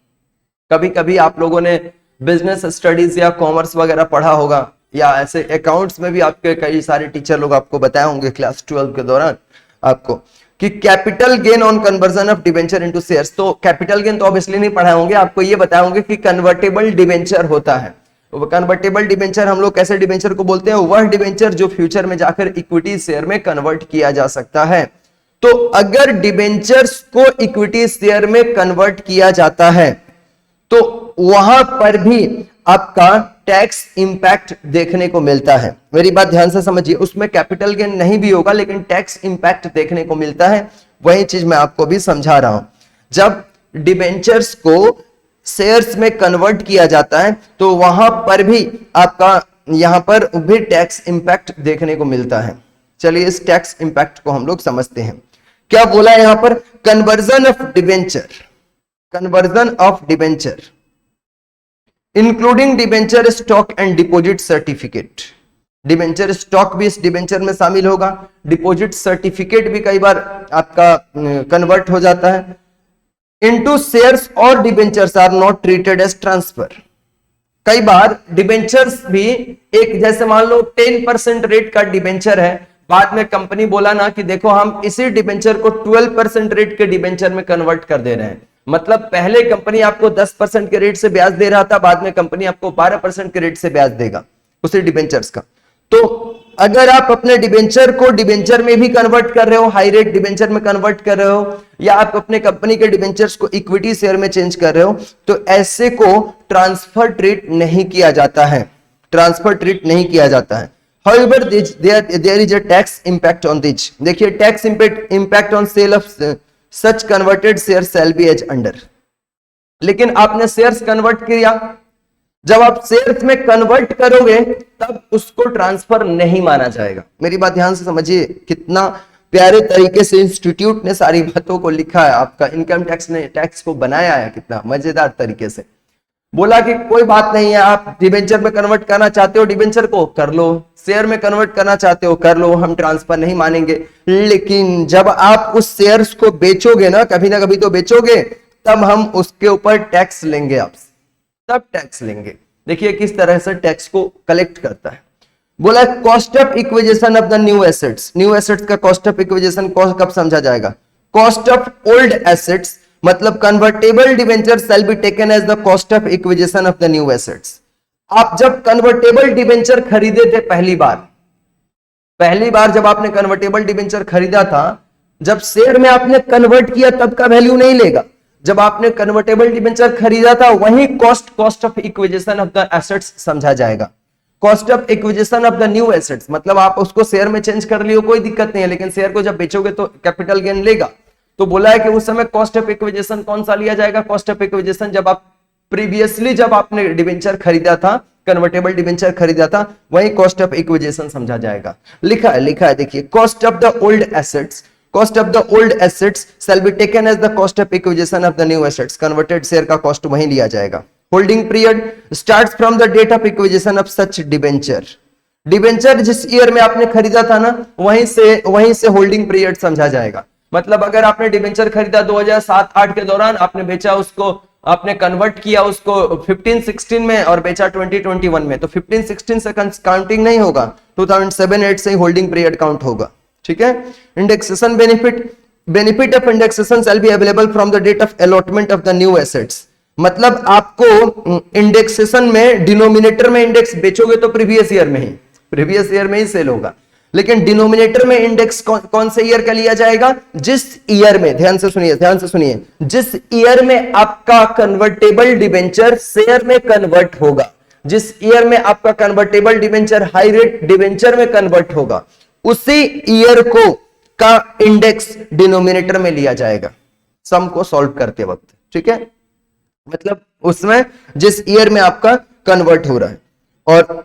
A: कभी कभी आप लोगों ने बिजनेस स्टडीज या कॉमर्स वगैरह पढ़ा होगा, या ऐसे अकाउंट्स में भी आपके कई सारे टीचर लोग आपको बताए होंगे क्लास 12 के दौरान आपको। कि capital gain on conversion of debenture into shares. तो कैपिटल गेन तो ऑब्वियसली नहीं पढ़ाए होंगे, आपको ये बताए होंगे कि कन्वर्टेबल डिबेंचर होता है। कन्वर्टेबल डिबेंचर हम लोग कैसे डिबेंचर को बोलते हैं, वह डिबेंचर जो फ्यूचर में जाकर इक्विटी शेयर में कन्वर्ट किया जा सकता है। तो अगर डिबेंचर्स को इक्विटी शेयर में कन्वर्ट किया जाता है तो वहां पर भी आपका टैक्स इंपैक्ट देखने को मिलता है। मेरी बात ध्यान से समझिए, उसमें कैपिटल गेन नहीं भी होगा लेकिन टैक्स इंपैक्ट देखने को मिलता है। वही चीज मैं आपको भी समझा रहा हूं। जब डिबेंचर्स को शेयर्स में कन्वर्ट किया जाता है तो वहां पर भी आपका यहां पर भी टैक्स इंपैक्ट देखने को मिलता है। चलिए इस टैक्स इंपैक्ट को हम लोग समझते हैं। क्या बोला यहां पर, conversion of debenture, conversion of debenture including debenture stock and deposit certificate. Debenture stock भी इस डिबेंचर में शामिल होगा, डिपॉजिट सर्टिफिकेट भी कई बार आपका कन्वर्ट हो जाता है। इनटू शेयर्स और debentures are not treated as transfer. कई बार डिबेंचर्स भी एक, जैसे मान लो 10% रेट का डिबेंचर है, बाद में कंपनी बोला ना कि देखो हम इसी डिबेंचर को 12% रेट के डिबेंचर में कन्वर्ट कर दे रहे हैं। मतलब पहले कंपनी आपको 10% के रेट से ब्याज दे रहा था, बाद में कंपनी आपको 12% के रेट से ब्याज देगा उसी डिबेंचर्स का। तो अगर आप अपने डिबेंचर को डिबेंचर में भी कन्वर्ट कर रहे हो, हाई रेट डिबेंचर में कन्वर्ट कर रहे हो, या आप अपने कंपनी के डिबेंचर्स को इक्विटी शेयर में चेंज कर रहे हो, तो ऐसे को ट्रांसफर ट्रीट नहीं किया जाता है, ट्रांसफर ट्रीट नहीं किया जाता है। However, there is a tax impact on this. देखिए tax impact on sale of such converted shares shall be as under. लेकिन आपने शेयर्स कन्वर्ट किया, जब आप शेयर्स में कन्वर्ट करोगे तब उसको ट्रांसफर नहीं माना जाएगा। मेरी बात ध्यान से समझिए, कितना प्यारे तरीके से इंस्टीट्यूट ने सारी बातों को लिखा है, आपका इनकम टैक्स ने टैक्स को बनाया है कितना मजेदार तरीके से। बोला कि कोई बात नहीं है, आप डिबेंचर में कन्वर्ट करना चाहते हो डिबेंचर को कर लो, शेयर में कन्वर्ट करना चाहते हो कर लो, हम ट्रांसफर नहीं मानेंगे। लेकिन जब आप उस शेयर्स को बेचोगे ना कभी तो बेचोगे, तब हम उसके ऊपर टैक्स लेंगे आपसे, तब टैक्स लेंगे। देखिए किस तरह से टैक्स को कलेक्ट करता है। बोला cost of acquisition of the new assets. New assets का कॉस्ट ऑफ इक्विजिशन कब समझा जाएगा, कॉस्ट ऑफ ओल्ड एसेट्स, मतलब convertible debenture shall be taken as the cost of acquisition of the new assets. आप जब कन्वर्टेबल डिबेंचर खरीदे थे पहली बार जब आपने कन्वर्टेबल डिबेंचर खरीदा था, जब शेयर में आपने कन्वर्ट किया तब का वैल्यू नहीं लेगा। जब आपने कन्वर्टेबल डिबेंचर खरीदा था वही cost of acquisition of the assets समझा जाएगा। Cost of acquisition of the new assets मतलब आप उसको शेयर में चेंज कर लियो कोई दिक्कत नहीं है, लेकिन शेयर को जब बेचोगे तो कैपिटल गेन लेगा। तो बोला है कि उस समय कॉस्ट ऑफ इक्विजिशन कौन सा लिया जाएगा, कॉस्ट ऑफ इक्विजिशन जब आप प्रीवियसली जब आपने डिबेंचर खरीदा था, कन्वर्टेबल डिबेंचर खरीदा था, वही कॉस्ट ऑफ इक्विजिशन समझा जाएगा। लिखा है देखिए, cost of the old assets, cost of the old assets shall be taken as the cost of acquisition of the new assets. Converted share का कॉस्ट वही लिया जाएगा। Holding period starts from the date of acquisition of such debenture. Debenture जिस year में आपने खरीदा था ना, वहीं से होल्डिंग पीरियड समझा जाएगा। मतलब अगर आपने डिबेंचर खरीदा 2007-8 के दौरान, आपने बेचा उसको, आपने कन्वर्ट किया उसको 15-16 में और बेचा 2021 में, तो 15-16 से काउंटिंग नहीं होगा, 2007-8 से ही होल्डिंग पीरियड काउंट होगा। ठीक है। Indexation benefit of indexation shall be available from the date of allotment of the new assets. मतलब आपको इंडेक्सेशन में डिनोमिनेटर में इंडेक्स बेचोगे तो प्रीवियस ईयर में ही सेल होगा, लेकिन डिनोमिनेटर में इंडेक्स कौन से ईयर का लिया जाएगा, जिस ईयर में, ध्यान से सुनिए, जिस ईयर में आपका कन्वर्टेबल डिबेंचर शेयर में कन्वर्ट होगा, जिस ईयर में आपका convertible debenture high rate debenture में कन्वर्ट होगा, उसी ईयर को का इंडेक्स डिनोमिनेटर में लिया जाएगा सम को सॉल्व करते वक्त। ठीक है, मतलब उसमें जिस ईयर में आपका कन्वर्ट हो रहा है। और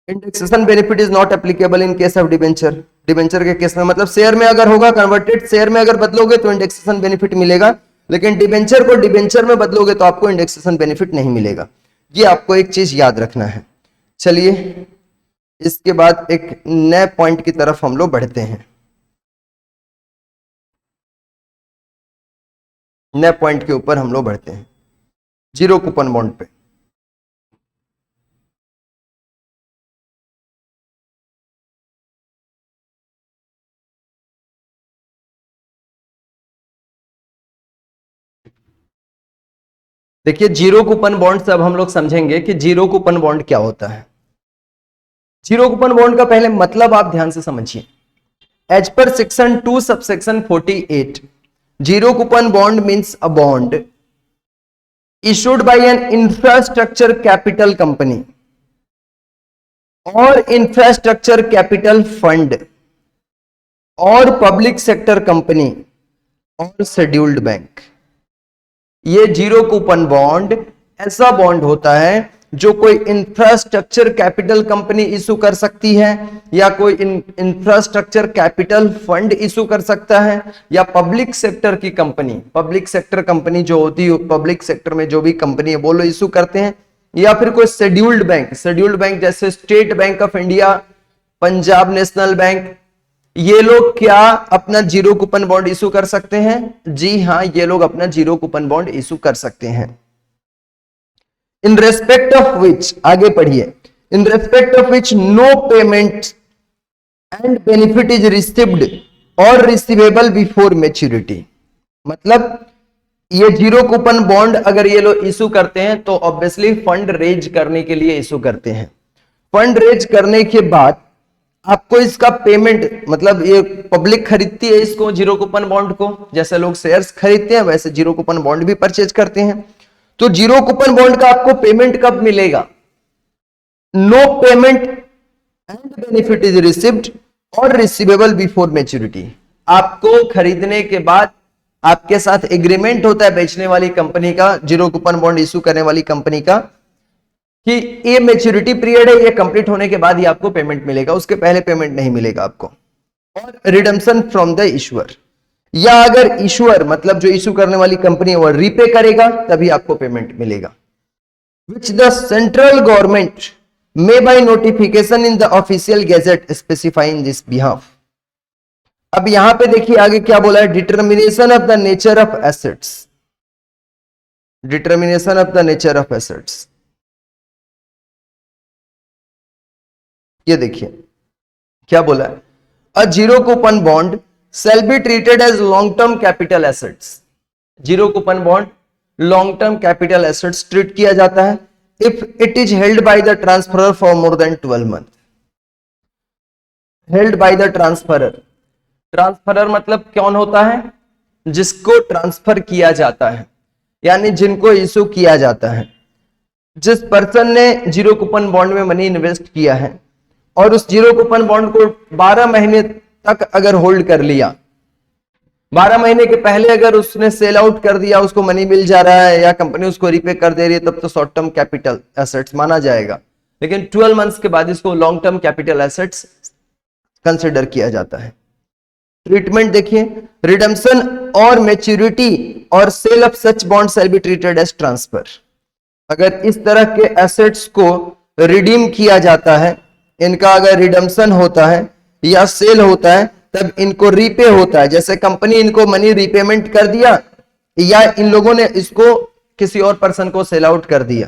A: indexation benefit is not applicable in case of debenture. Debenture के केस में मतलब शेयर में अगर होगा, कन्वर्टेड शेयर में अगर बदलोगे तो इंडेक्सेशन बेनिफिट मिलेगा, लेकिन डिबेंचर को डिबेंचर में बदलोगे तो आपको इंडेक्सेशन बेनिफिट नहीं मिलेगा। ये आपको एक चीज याद रखना है। चलिए इसके बाद एक नए पॉइंट की तरफ हम लोग बढ़ते हैं। नए पॉइंट के ऊपर हम लोग बढ़ते हैं, जीरो कूपन बॉन्ड पे। देखिए जीरो कूपन बॉन्ड से अब हम लोग समझेंगे कि जीरो कूपन बॉन्ड क्या होता है। जीरो कूपन बॉन्ड का पहले मतलब आप ध्यान से समझिए। As per section 2 subsection 48, zero coupon bond means a bond issued by an infrastructure capital company or infrastructure capital fund or public sector company और शेड्यूल्ड बैंक। ये जीरो कूपन बॉन्ड ऐसा बॉन्ड होता है जो कोई इंफ्रास्ट्रक्चर कैपिटल कंपनी इशू कर सकती है, या कोई इंफ्रास्ट्रक्चर कैपिटल फंड इशू कर सकता है, या पब्लिक सेक्टर की कंपनी, पब्लिक सेक्टर कंपनी जो होती है पब्लिक सेक्टर में जो भी कंपनी है वो लोग इशू करते हैं, या फिर कोई शेड्यूल्ड बैंक, शेड्यूल्ड बैंक जैसे state bank of India, Punjab national bank, ये लोग क्या अपना जीरो कूपन बॉन्ड इशू कर सकते हैं? जी हां, ये लोग अपना जीरो कूपन बॉन्ड इशू कर सकते हैं। इन रेस्पेक्ट ऑफ विच, आगे पढ़िए, in respect of which no payment and benefit is received or receivable before maturity. मतलब ये जीरो कूपन बॉन्ड अगर ये लोग इशू करते हैं तो ऑब्वियसली फंड रेज करने के लिए इशू करते हैं। फंड रेज करने के बाद आपको इसका पेमेंट, मतलब ये पब्लिक खरीदती है इसको जीरो कूपन बॉन्ड को, जैसे लोग शेयर्स खरीदते हैं वैसे जीरो कूपन बॉन्ड भी परचेज करते हैं। तो जीरो कूपन बॉन्ड का आपको पेमेंट कब मिलेगा? No payment and benefit is received or receivable before maturity. आपको खरीदने के बाद आपके साथ एग्रीमेंट होता है बेचने वाली कंपनी का, जीरो कूपन बॉन्ड इशू करने वाली कंपनी का, कि ये मैच्योरिटी पीरियड है, ये कंप्लीट होने के बाद ही आपको पेमेंट मिलेगा, उसके पहले पेमेंट नहीं मिलेगा आपको। और रिडम्पशन फ्रॉम द इशूअर, या अगर इशूअर मतलब जो इशू करने वाली कंपनी है वो रीपे करेगा तभी आपको पेमेंट मिलेगा। Which the central government may by notification in the official gazette specify in this behalf. अब यहां पे देखिए आगे क्या बोला है, determination of the nature of assets, determination of the nature of assets. ये देखिए क्या बोला है, a zero coupon bond shall be treated as long term capital assets। Zero coupon bond long term capital assets treat किया जाता है if it is held by the transferor for more than 12 months। held by the transferor, transferor मतलब कौन होता है? जिसको transfer किया जाता है, यानी जिनको इशू किया जाता है। जिस पर्सन ने जीरो कूपन बॉन्ड में मनी इन्वेस्ट किया है और उस जीरो कूपन बॉन्ड को 12 महीने तक अगर होल्ड कर लिया, 12 महीने के पहले अगर उसने सेल आउट कर दिया, उसको मनी मिल जा रहा है या कंपनी उसको रीपे कर दे रही है, तब तो शॉर्ट टर्म कैपिटल एसेट्स माना जाएगा। लेकिन 12 मंथ्स के बाद इसको long term capital assets consider किया जाता है। ट्रीटमेंट देखिए, redemption or maturity or sale of such bond shall be treated as transfer. अगर इस तरह के एसेट्स को रिडीम किया जाता है, इनका अगर रिडम्पशन होता है या सेल होता है, तब इनको रीपे होता है। जैसे कंपनी इनको मनी रीपेमेंट कर दिया या इन लोगों ने इसको किसी और पर्सन को सेल आउट कर दिया,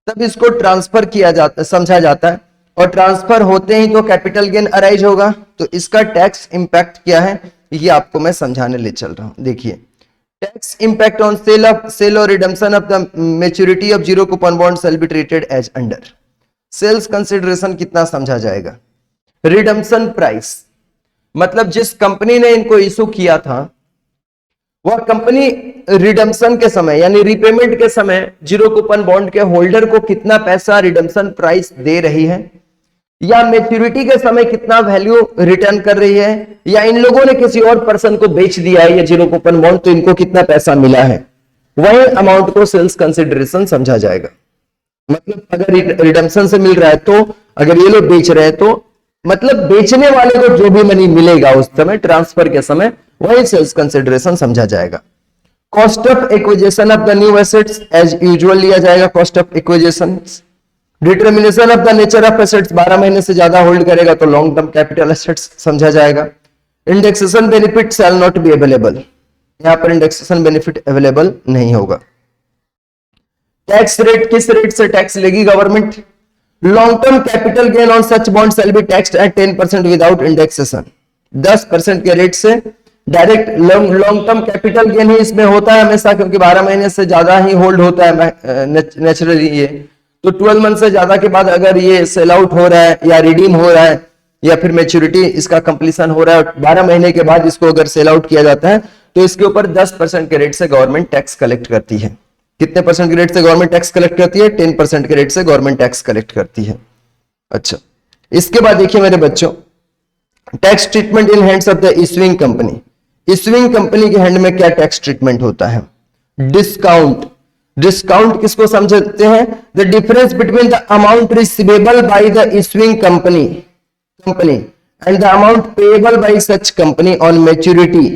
A: तब इसको ट्रांसफर किया जाता, समझा जाता है। और ट्रांसफर होते ही तो कैपिटल गेन अराइज होगा, तो इसका टैक्स इंपैक्ट क्या है ये आपको मैं समझाने ले चल रहा हूं। देखिए, tax impact on sale or redemption of the maturity of zero coupon bond shall be treated as under. Sales consideration कितना समझा जाएगा? रिडम्पशन प्राइस मतलब जिस कंपनी ने इनको इशू किया था वह कंपनी रिडम्पशन के समय यानी रीपेमेंट के समय जीरो कूपन बॉन्ड के होल्डर को कितना पैसा रिडम्पशन प्राइस दे रही है, या मैच्योरिटी के समय कितना वैल्यू रिटर्न कर रही है, या इन लोगों ने किसी और पर्सन को बेच दिया है ये जीरो कूपन बॉन्ड तो इनको कितना पैसा मिला है, वही अमाउंट को सेल्स कंसिडरेशन समझा जाएगा। मतलब अगर रिडम्पशन से मिल रहा है तो अगर ये लोग बेच रहे हैं तो मतलब बेचने वाले को जो भी मनी मिलेगा उस समय ट्रांसफर के समय वही सेल्स कंसिडरेशन समझा जाएगा। Cost of acquisition of the new assets as usual लिया जाएगा। Cost of acquisition, determination of the nature of assets, 12 महीने से ज्यादा होल्ड करेगा तो लॉन्ग टर्म कैपिटल एसेट्स समझा जाएगा। Indexation benefit shall not be available, यहां पर इंडेक्सेशन बेनिफिट अवेलेबल नहीं होगा। टैक्स रेट, किस रेट से टैक्स लेगी government? Long term capital gain on such bond shall be taxed at 10% without indexation. 10% के रेट से direct long term capital gain ही इसमें होता है हमेशा, क्योंकि 12 महीने से ज्यादा ही होल्ड होता है नेचुरली ये। तो 12 मंथ से ज्यादा के बाद अगर ये सेल आउट हो रहा है या रिडीम हो रहा है या फिर मैच्योरिटी इसका कंप्लीशन हो रहा है, 12 महीने के बाद इसको अगर सेल आउट किया जाता है तो इसके ऊपर 10% के रेट से गवर्नमेंट टैक्स कलेक्ट करती है। कितने परसेंट के रेट से गवर्नमेंट टैक्स कलेक्ट करती है? 10% के रेट से गवर्नमेंट टैक्स कलेक्ट करती है। अच्छा, इसके बाद देखिए मेरे बच्चों, tax treatment in hands of the issuing company. Issuing company के हैंड में क्या टैक्स ट्रीटमेंट होता है? डिस्काउंट। डिस्काउंट किसको समझते हैं? The difference between the amount receivable by the issuing company and the amount payable by such company on maturity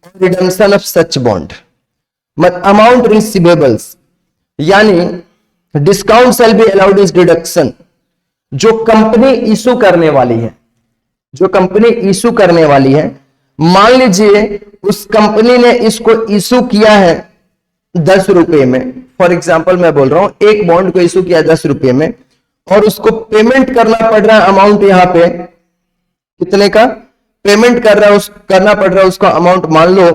A: or redemption of such bond. Amount receivables यानी discount shall be allowed is deduction. जो company issue करने वाली है, जो company issue करने वाली है, मान लीजिए उस कंपनी ने इसको इशू किया है 10 रुपए में, फॉर एग्जाम्पल मैं बोल रहा हूं, एक बॉन्ड को इशू किया 10 रुपए में और उसको पेमेंट करना पड़ रहा है अमाउंट यहां पे कितने का पेमेंट करना पड़ रहा है उसका अमाउंट मान लो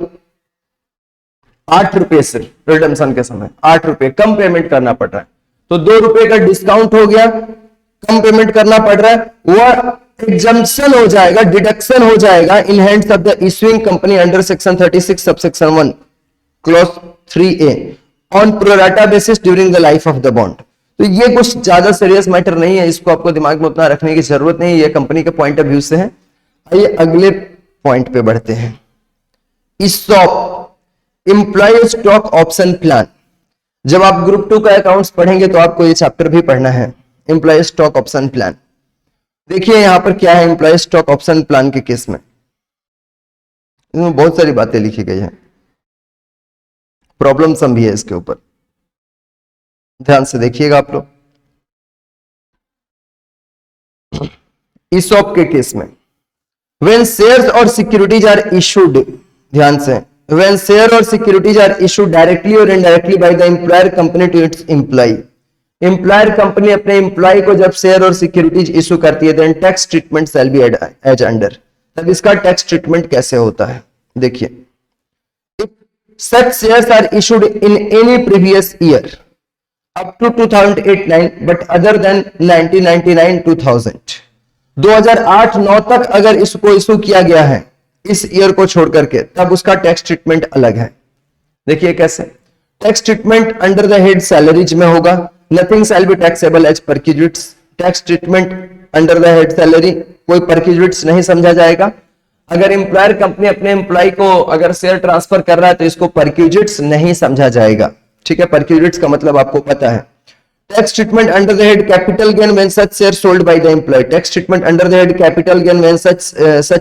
A: 8 रुपए से रिडम्पशन के समय 8 रुपए कम पेमेंट करना पड़ रहा है, तो 2 रुपए का डिस्काउंट हो गया, कम पेमेंट करना पड़ रहा है, वह एग्जम्पशन हो जाएगा, डिडक्शन हो जाएगा in hands of the issuing company under section 36 subsection 1 clause 3A on pro rata basis during the life of the bond. तो ये कुछ ज्यादा सीरियस मैटर नहीं है, इसको आपको दिमाग में उतना रखने की जरूरत नहीं है, ये कंपनी के पॉइंट ऑफ व्यू से है। आइए अगले पॉइंट पे बढ़ते हैं। ESOP, employee stock option plan. जब आप ग्रुप 2 का अकाउंट्स पढ़ेंगे तो आपको ये चैप्टर भी पढ़ना है, एम्प्लॉय स्टॉक ऑप्शन प्लान। देखिए यहां पर क्या है एम्प्लॉय स्टॉक ऑप्शन प्लान के केस में, इसमें बहुत सारी बातें लिखी गई है, प्रॉब्लम सम भी है इसके ऊपर, ध्यान से देखिएगा आप लोग। ESOP के केस में when shares or securities are issued, ध्यान से, when share or securities are issued directly or indirectly by the employer company to its employee, employer company अपने एम्प्लॉय को जब शेयर और सिक्योरिटीज इशू करती है then tax treatment shall be as under. तब इसका टैक्स ट्रीटमेंट कैसे होता है? देखिए, if such shares are issued in any previous year up to 2008-9 but other than 1999-2000, 2008-9 तक अगर इसको इशू किया गया है इस ईयर को छोड़ करके, तब उसका टैक्स ट्रीटमेंट अलग है। देखिए कैसे, tax treatment under the head salaries में होगा, nothing shall be taxable as perquisites. Tax treatment under the head salary, कोई परक्यूजिट्स नहीं समझा जाएगा। अगर एम्प्लॉयर कंपनी अपने एम्प्लॉय को अगर शेयर ट्रांसफर कर रहा है तो इसको परक्यूजिट्स नहीं समझा जाएगा, ठीक है, परक्यूजिट्स का मतलब आपको पता है। Tax treatment under the head capital gain when such share sold by the employee, tax treatment under the head capital gain when such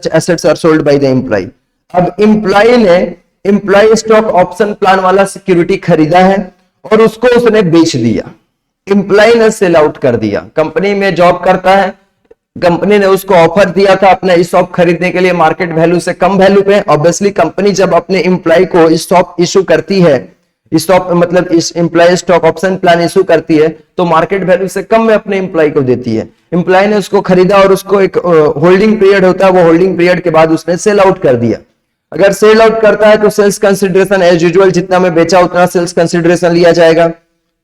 A: assets are sold by the employee. अब एम्प्लॉय ने employee stock option plan वाला security खरीदा है और उसको उसने बेच दिया, एम्प्लॉय ने सेल आउट कर दिया। कंपनी में जॉब करता है, कंपनी ने उसको ऑफर दिया था अपना ESOP खरीदने के लिए मार्केट वैल्यू से कम वैल्यू पे। ऑब्वियसली कंपनी जब अपने एम्प्लॉय को ESOP इशू करती है, ESOP मतलब इस employee stock option plan issue करती है, तो मार्केट वैल्यू से कम में अपने एम्प्लॉय को देती है। एम्प्लॉय ने उसको खरीदा और उसको एक होल्डिंग पीरियड होता है, वो होल्डिंग पीरियड के बाद उसने सेल आउट कर दिया। अगर सेल आउट करता है तो सेल्स कंसिडरेशन एज यूजुअल, जितना में बेचा उतना सेल्स कंसिडरेशन लिया जाएगा।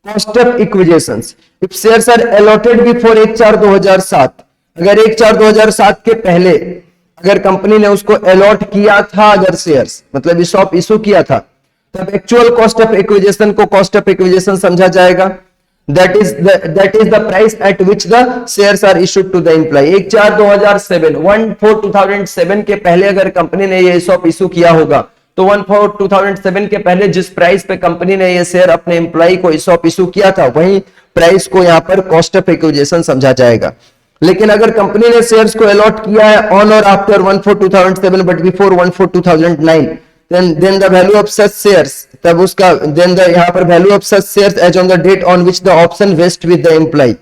A: Cost of acquisitions, if shares are allotted before 1/4/2007, अगर 1/4/2007 के पहले अगर कंपनी ने उसको अलॉट किया था, अगर शेयर्स मतलब ESOP इशू किया था, तब एक्चुअल कॉस्ट ऑफ एक्विजिशन को कॉस्ट ऑफ एक्विजिशन समझा जाएगा। That is the price at which the shares are issued to the employee. 1/4/2007 1/4/2007 के पहले अगर कंपनी ने ये ESOP इशू किया होगा तो 1/4/2007 के पहले जिस प्राइस पे कंपनी ने ये शेयर अपने एम्प्लॉय को ESOP इशू किया था, वही प्राइस को यहां पर कॉस्ट ऑफ एक्विजिशन समझा जाएगा। लेकिन अगर कंपनी ने शेयर्स को अलॉट किया है on or after 1/4/2007 but before 1/4/2009, then the value of such shares, तब उसका then the यहाँ पर value of such shares as on the date on which the option vests with the employee,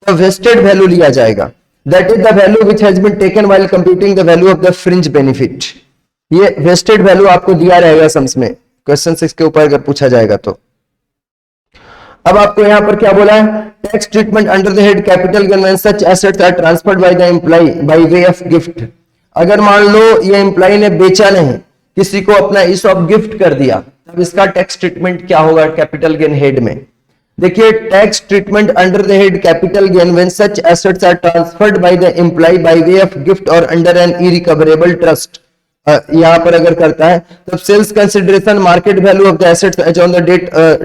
A: तो vested value लिया जाएगा। That is the value which has been taken while computing the value of the fringe benefit। ये vested value आपको दिया रहेगा sums में, question 6 के ऊपर अगर पूछा जाएगा तो। अब आपको यहां पर क्या बोला है? Tax treatment under the head capital gain when such assets are transferred by the employee by way of gift. अगर मान लो ये एम्प्लॉय ने बेचा नहीं, किसी को अपना ESOP गिफ्ट कर दिया, तब इसका टैक्स ट्रीटमेंट क्या होगा कैपिटल गेन हेड में? देखिए, tax treatment under the head capital gain when such assets are transferred by the employee by way of gift और अंडर एन इरिकवरेबल ट्रस्ट, यहां पर अगर करता है तब sales consideration market value of the assets as on the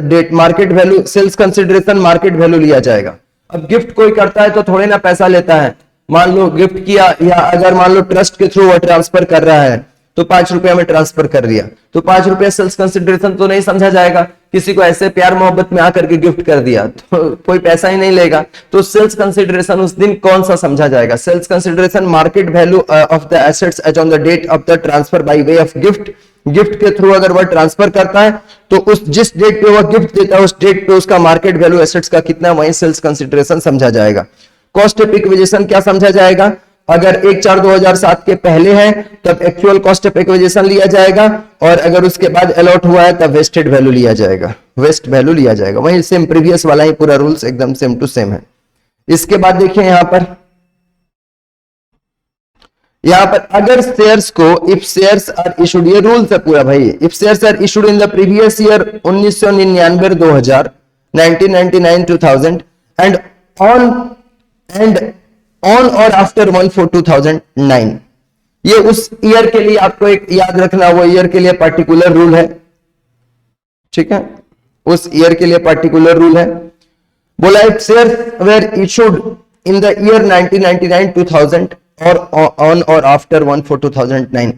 A: date market value, sales consideration market value लिया जाएगा। अब गिफ्ट कोई करता है तो थोड़े ना पैसा लेता है, मान लो गिफ्ट किया, या अगर मान लो ट्रस्ट के थ्रू वो ट्रांसफर कर रहा है तो 5 रुपया में ट्रांसफर कर दिया, तो 5 रुपया सेल्स कंसिडरेशन तो नहीं समझा जाएगा। किसी को ऐसे प्यार मोहब्बत में आकर के गिफ्ट कर दिया तो कोई पैसा ही नहीं लेगा, तो सेल्स कंसिडरेशन उस दिन कौन सा समझा जाएगा? Sales consideration market value of the assets as on the date of the transfer by way of gift, gift के थ्रू अगर वह ट्रांसफर करता है तो उस जिस डेट पे वह गिफ्ट देता है उस डेट पे उसका मार्केट वैल्यू एसेट्स का कितना, वही सेल्स कंसिडरेशन समझा जाएगा। कॉस्ट ऑफ एक्विजिशन क्या समझा जाएगा? अगर 1/4/2007 के पहले है तब एक्चुअल कॉस्ट ऑफ एक्विजिशन लिया जाएगा, और अगर उसके बाद अलॉट हुआ है तब वेस्टेड वैल्यू लिया जाएगा, वेस्ट वैल्यू लिया जाएगा। वही सेम प्रीवियस वाला ही पूरा रूल्स एकदम सेम टू सेम है। इसके बाद देखिए यहां पर अगर शेयर्स को, इफ शेयर्स आर इशूड, ये रूल्स है पूरा भाई, if shares are issued in the previous year 1999 2000 1999 2000 and on or after 1/4/2009, ये उस ईयर के लिए आपको एक याद रखना, वो ईयर के लिए पर्टिकुलर रूल है, ठीक है, उस ईयर के लिए पर्टिकुलर रूल है। बोला if shares were issued in the year 1999 2000 और ऑन और आफ्टर 1/4/2009,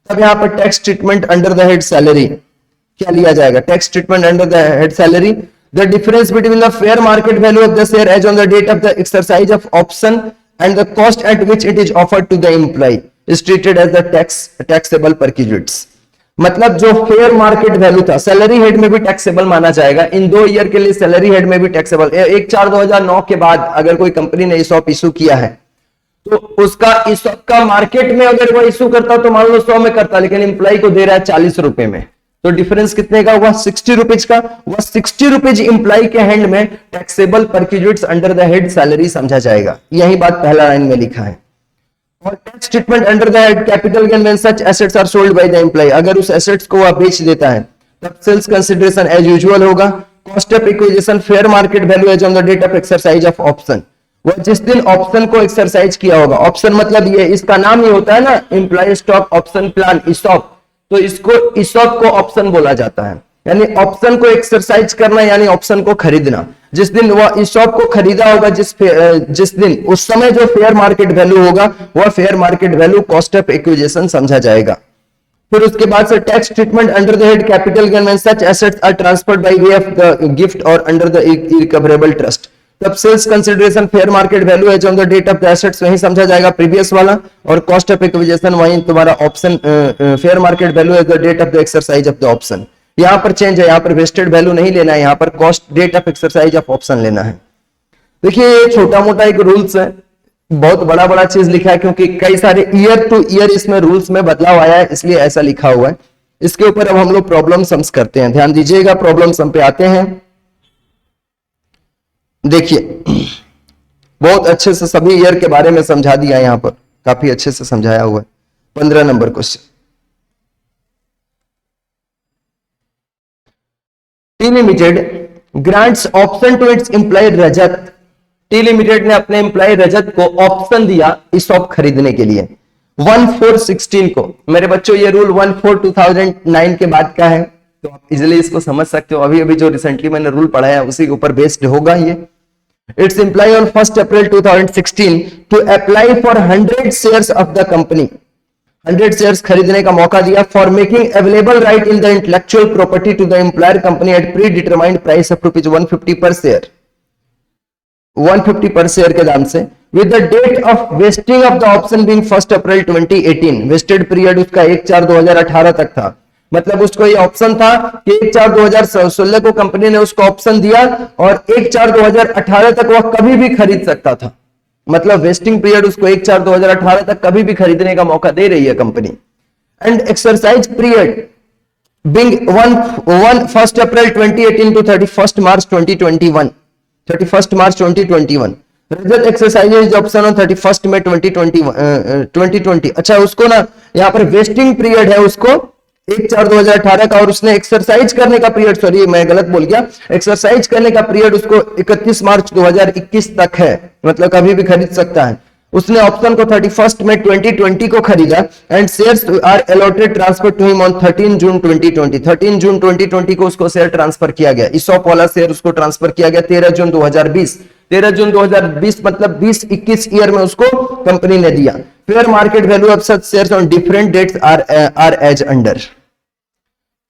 A: तब यहां पर tax treatment under the head salary क्या लिया जाएगा? Tax treatment under the head salary, the difference between the fair market value of the share as on the date of the exercise of option and the cost at which it is offered to the employee is treated as the taxable perquisites। मतलब जो fair market value था salary head में भी taxable माना जाएगा, इन 2 year के लिए salary head में भी टैक्सेबल। 1/4/2009 के बाद अगर कोई कंपनी ने ESOP इशू किया है तो उसका ESOP का मार्केट में अगर वो इशू करता तो मान लो 100 में करता, लेकिन एम्प्लॉय को दे रहा है 40 रुपए में, तो डिफरेंस कितने का हुआ? 60 रुपीज का। वह 60 रुपीज इंप्लाई के हैंड में taxable perquisites under the head salary समझा जाएगा। यही बात पहला लाइन में लिखा है। और tax treatment under the head capital gain when such assets are sold by the employee, अगर उस एसेट्स को वह बेच देता है तब सेल्स कंसिडरेशन एज यूजुअल होगा। Cost of acquisition fair market value as on the date of exercise of option, वह जिस दिन ऑप्शन को एक्सरसाइज किया होगा, ऑप्शन मतलब ये इसका नाम ही होता है ना employee stock option plan ESOP, तो इसको ESOP को ऑप्शन बोला जाता है, यानी ऑप्शन को एक्सरसाइज करना यानी ऑप्शन को खरीदना। जिस दिन वह ESOP को खरीदा होगा, जिस दिन उस समय जो फेयर मार्केट वैल्यू होगा वह fair market value cost of acquisition समझा जाएगा। फिर उसके बाद से tax treatment under the head capital gain when such assets are transferred by way of the gift और अंडर द इरिकवरेबल ट्रस्ट, तब sales consideration fair market value as on the date of the assets वही समझा जाएगा previous वाला, और cost of acquisition वही तुम्हारा option fair market value as the date of the exercise of the option. यहां पर चेंज है, यहां पर वेस्टेड वैल्यू नहीं लेना है, यहां पर cost date of exercise of option लेना है। देखिए ये छोटा मोटा एक रूल्स है, बहुत बड़ा बड़ा चीज लिखा है क्योंकि कई सारे ईयर टू ईयर इसमें रूल्स में बदलाव आया है, इसलिए ऐसा लिखा हुआ है। इसके ऊपर अब हम लोग प्रॉब्लम सम्स करते हैं, ध्यान दीजिएगा। प्रॉब्लम सम पे आते हैं। देखिए बहुत अच्छे से सभी ईयर के बारे में समझा दिया है, यहां पर काफी अच्छे से समझाया हुआ है। 15 number question, T limited grants option to its employee Rajat, T limited ने अपने एम्प्लॉय रजत को ऑप्शन दिया ESOP खरीदने के लिए 1/4/16 को। मेरे बच्चों ये रूल 1/4/2009 के बाद का है, तो आप इजिली इसको समझ सकते हो। अभी अभी जो रिसेंटली मैंने रूल पढ़ाया उसी के ऊपर बेस्ड होगा ये। Its employee on 1 April 2016 to apply for 100 shares of the company, 100 shares खरीदने का मौका दिया for making available right in the intellectual property to the employer company at predetermined price of ₹150 per share, 150 per share के दाम से, with the date of vesting of the option being 1 April 2018। Vested period उसका 1/4/2018 तक था, मतलब उसको ये option था कि 1/4/2016 को कंपनी ने उसको ऑप्शन दिया और 1/4/2018 तक वह कभी भी खरीद सकता था। मतलब वेस्टिंग पीरियड उसको 1/4/2018 तक कभी भी खरीदने का मौका दे रही है कंपनी। And exercise period being 1 April 2018 to 31 March 2021, 31 March 2021। Rajat exercises option on 31 May 2020। अच्छा उसको ना यहाँ पर वेस्टिंग पीरियड है उसको 1/4/2018 का, और उसने एक्सरसाइज करने का पीरियड, सॉरी मैं गलत बोल गया, एक्सरसाइज करने का पीरियड उसको 31 मार्च 2021 तक है, मतलब कभी भी खरीद सकता है। उसने ऑप्शन को 31 मई 2020 को खरीदा and shares are allotted transfer to him on 13 जून 2020। 13 जून 2020 को उसको शेयर ट्रांसफर किया गया, इसॉप वाला शेयर उसको ट्रांसफर किया गया 13 जून 2020। 13 जून 2020 मतलब 20-21 ईयर में उसको कंपनी ने दिया। Fair market value of such shares on different dates are as under.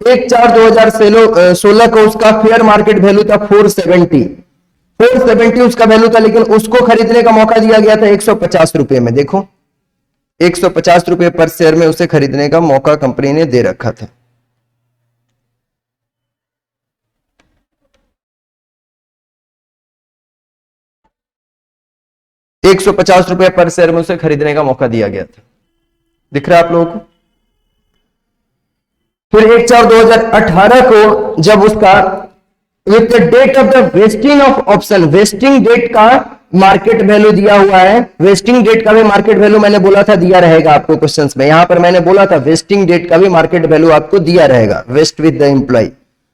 A: 1/4/2016 को उसका फेयर मार्केट वैल्यू था 470 उसका वैल्यू था, लेकिन उसको खरीदने का मौका दिया गया था 150 रुपए में। देखो 150 रुपए पर शेयर में उसे खरीदने का मौका कंपनी ने दे रखा था। ₹150 पर शेयर में उसे खरीदने का मौका दिया गया था। दिख रहा है आप लोगों को? फिर 1/4/2018 को जब उसका with the date of the vesting of option, vesting date का मार्केट वैल्यू दिया हुआ है। वेस्टिंग डेट का भी मार्केट वैल्यू मैंने बोला था दिया रहेगा आपको क्वेश्चंस में, यहां पर मैंने बोला था वेस्टिंग डेट का भी मार्केट वैल्यू आपको दिया रहेगा। Vest with the employee,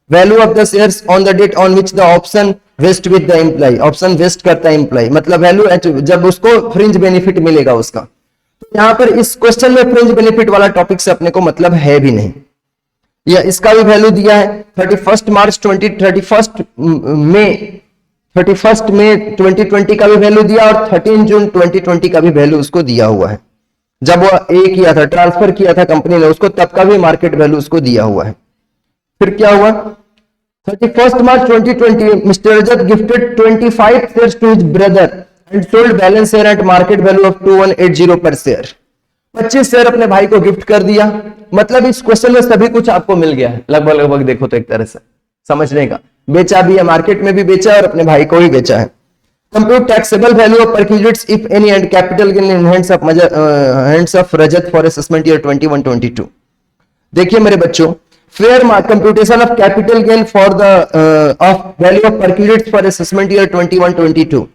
A: value of the shares on the date on which the option vest with the employee, option vest करता है एम्प्लॉय, मतलब वैल्यू जब उसको फ्रिंज बेनिफिट मिलेगा उसका। तो यहां पर इस क्वेश्चन में फ्रिंज बेनिफिट वाला टॉपिक से अपने को मतलब है भी नहीं, या इसका भी वैल्यू दिया है 31 मई 2020 का भी वैल्यू दिया, और 13 जून 2020 का भी वैल्यू उसको दिया हुआ है। जब वो ए किया था, ट्रांसफर किया था कंपनी ने उसको, तब का भी मार्केट वैल्यू उसको दिया हुआ है। फिर क्या हुआ, 31 March 2020 mister Rajat gifted 25 shares to his brother and sold balance share at market value of 2180 per share. 25 share अपने भाई को गिफ्ट कर दिया। मतलब इस क्वेश्चन में सभी कुछ आपको मिल गया है लगभग देखो तो, एक तरह से समझने का। बेचा भी है, मार्केट में भी बेचा और अपने भाई को भी बेचा है। Compute taxable value of perquisites if any and capital gain in hands of Rajat for assessment year 21-22। देखिए मेरे बच्चों, fair computation of capital gain for the of value of perquisites for assessment year 21-22।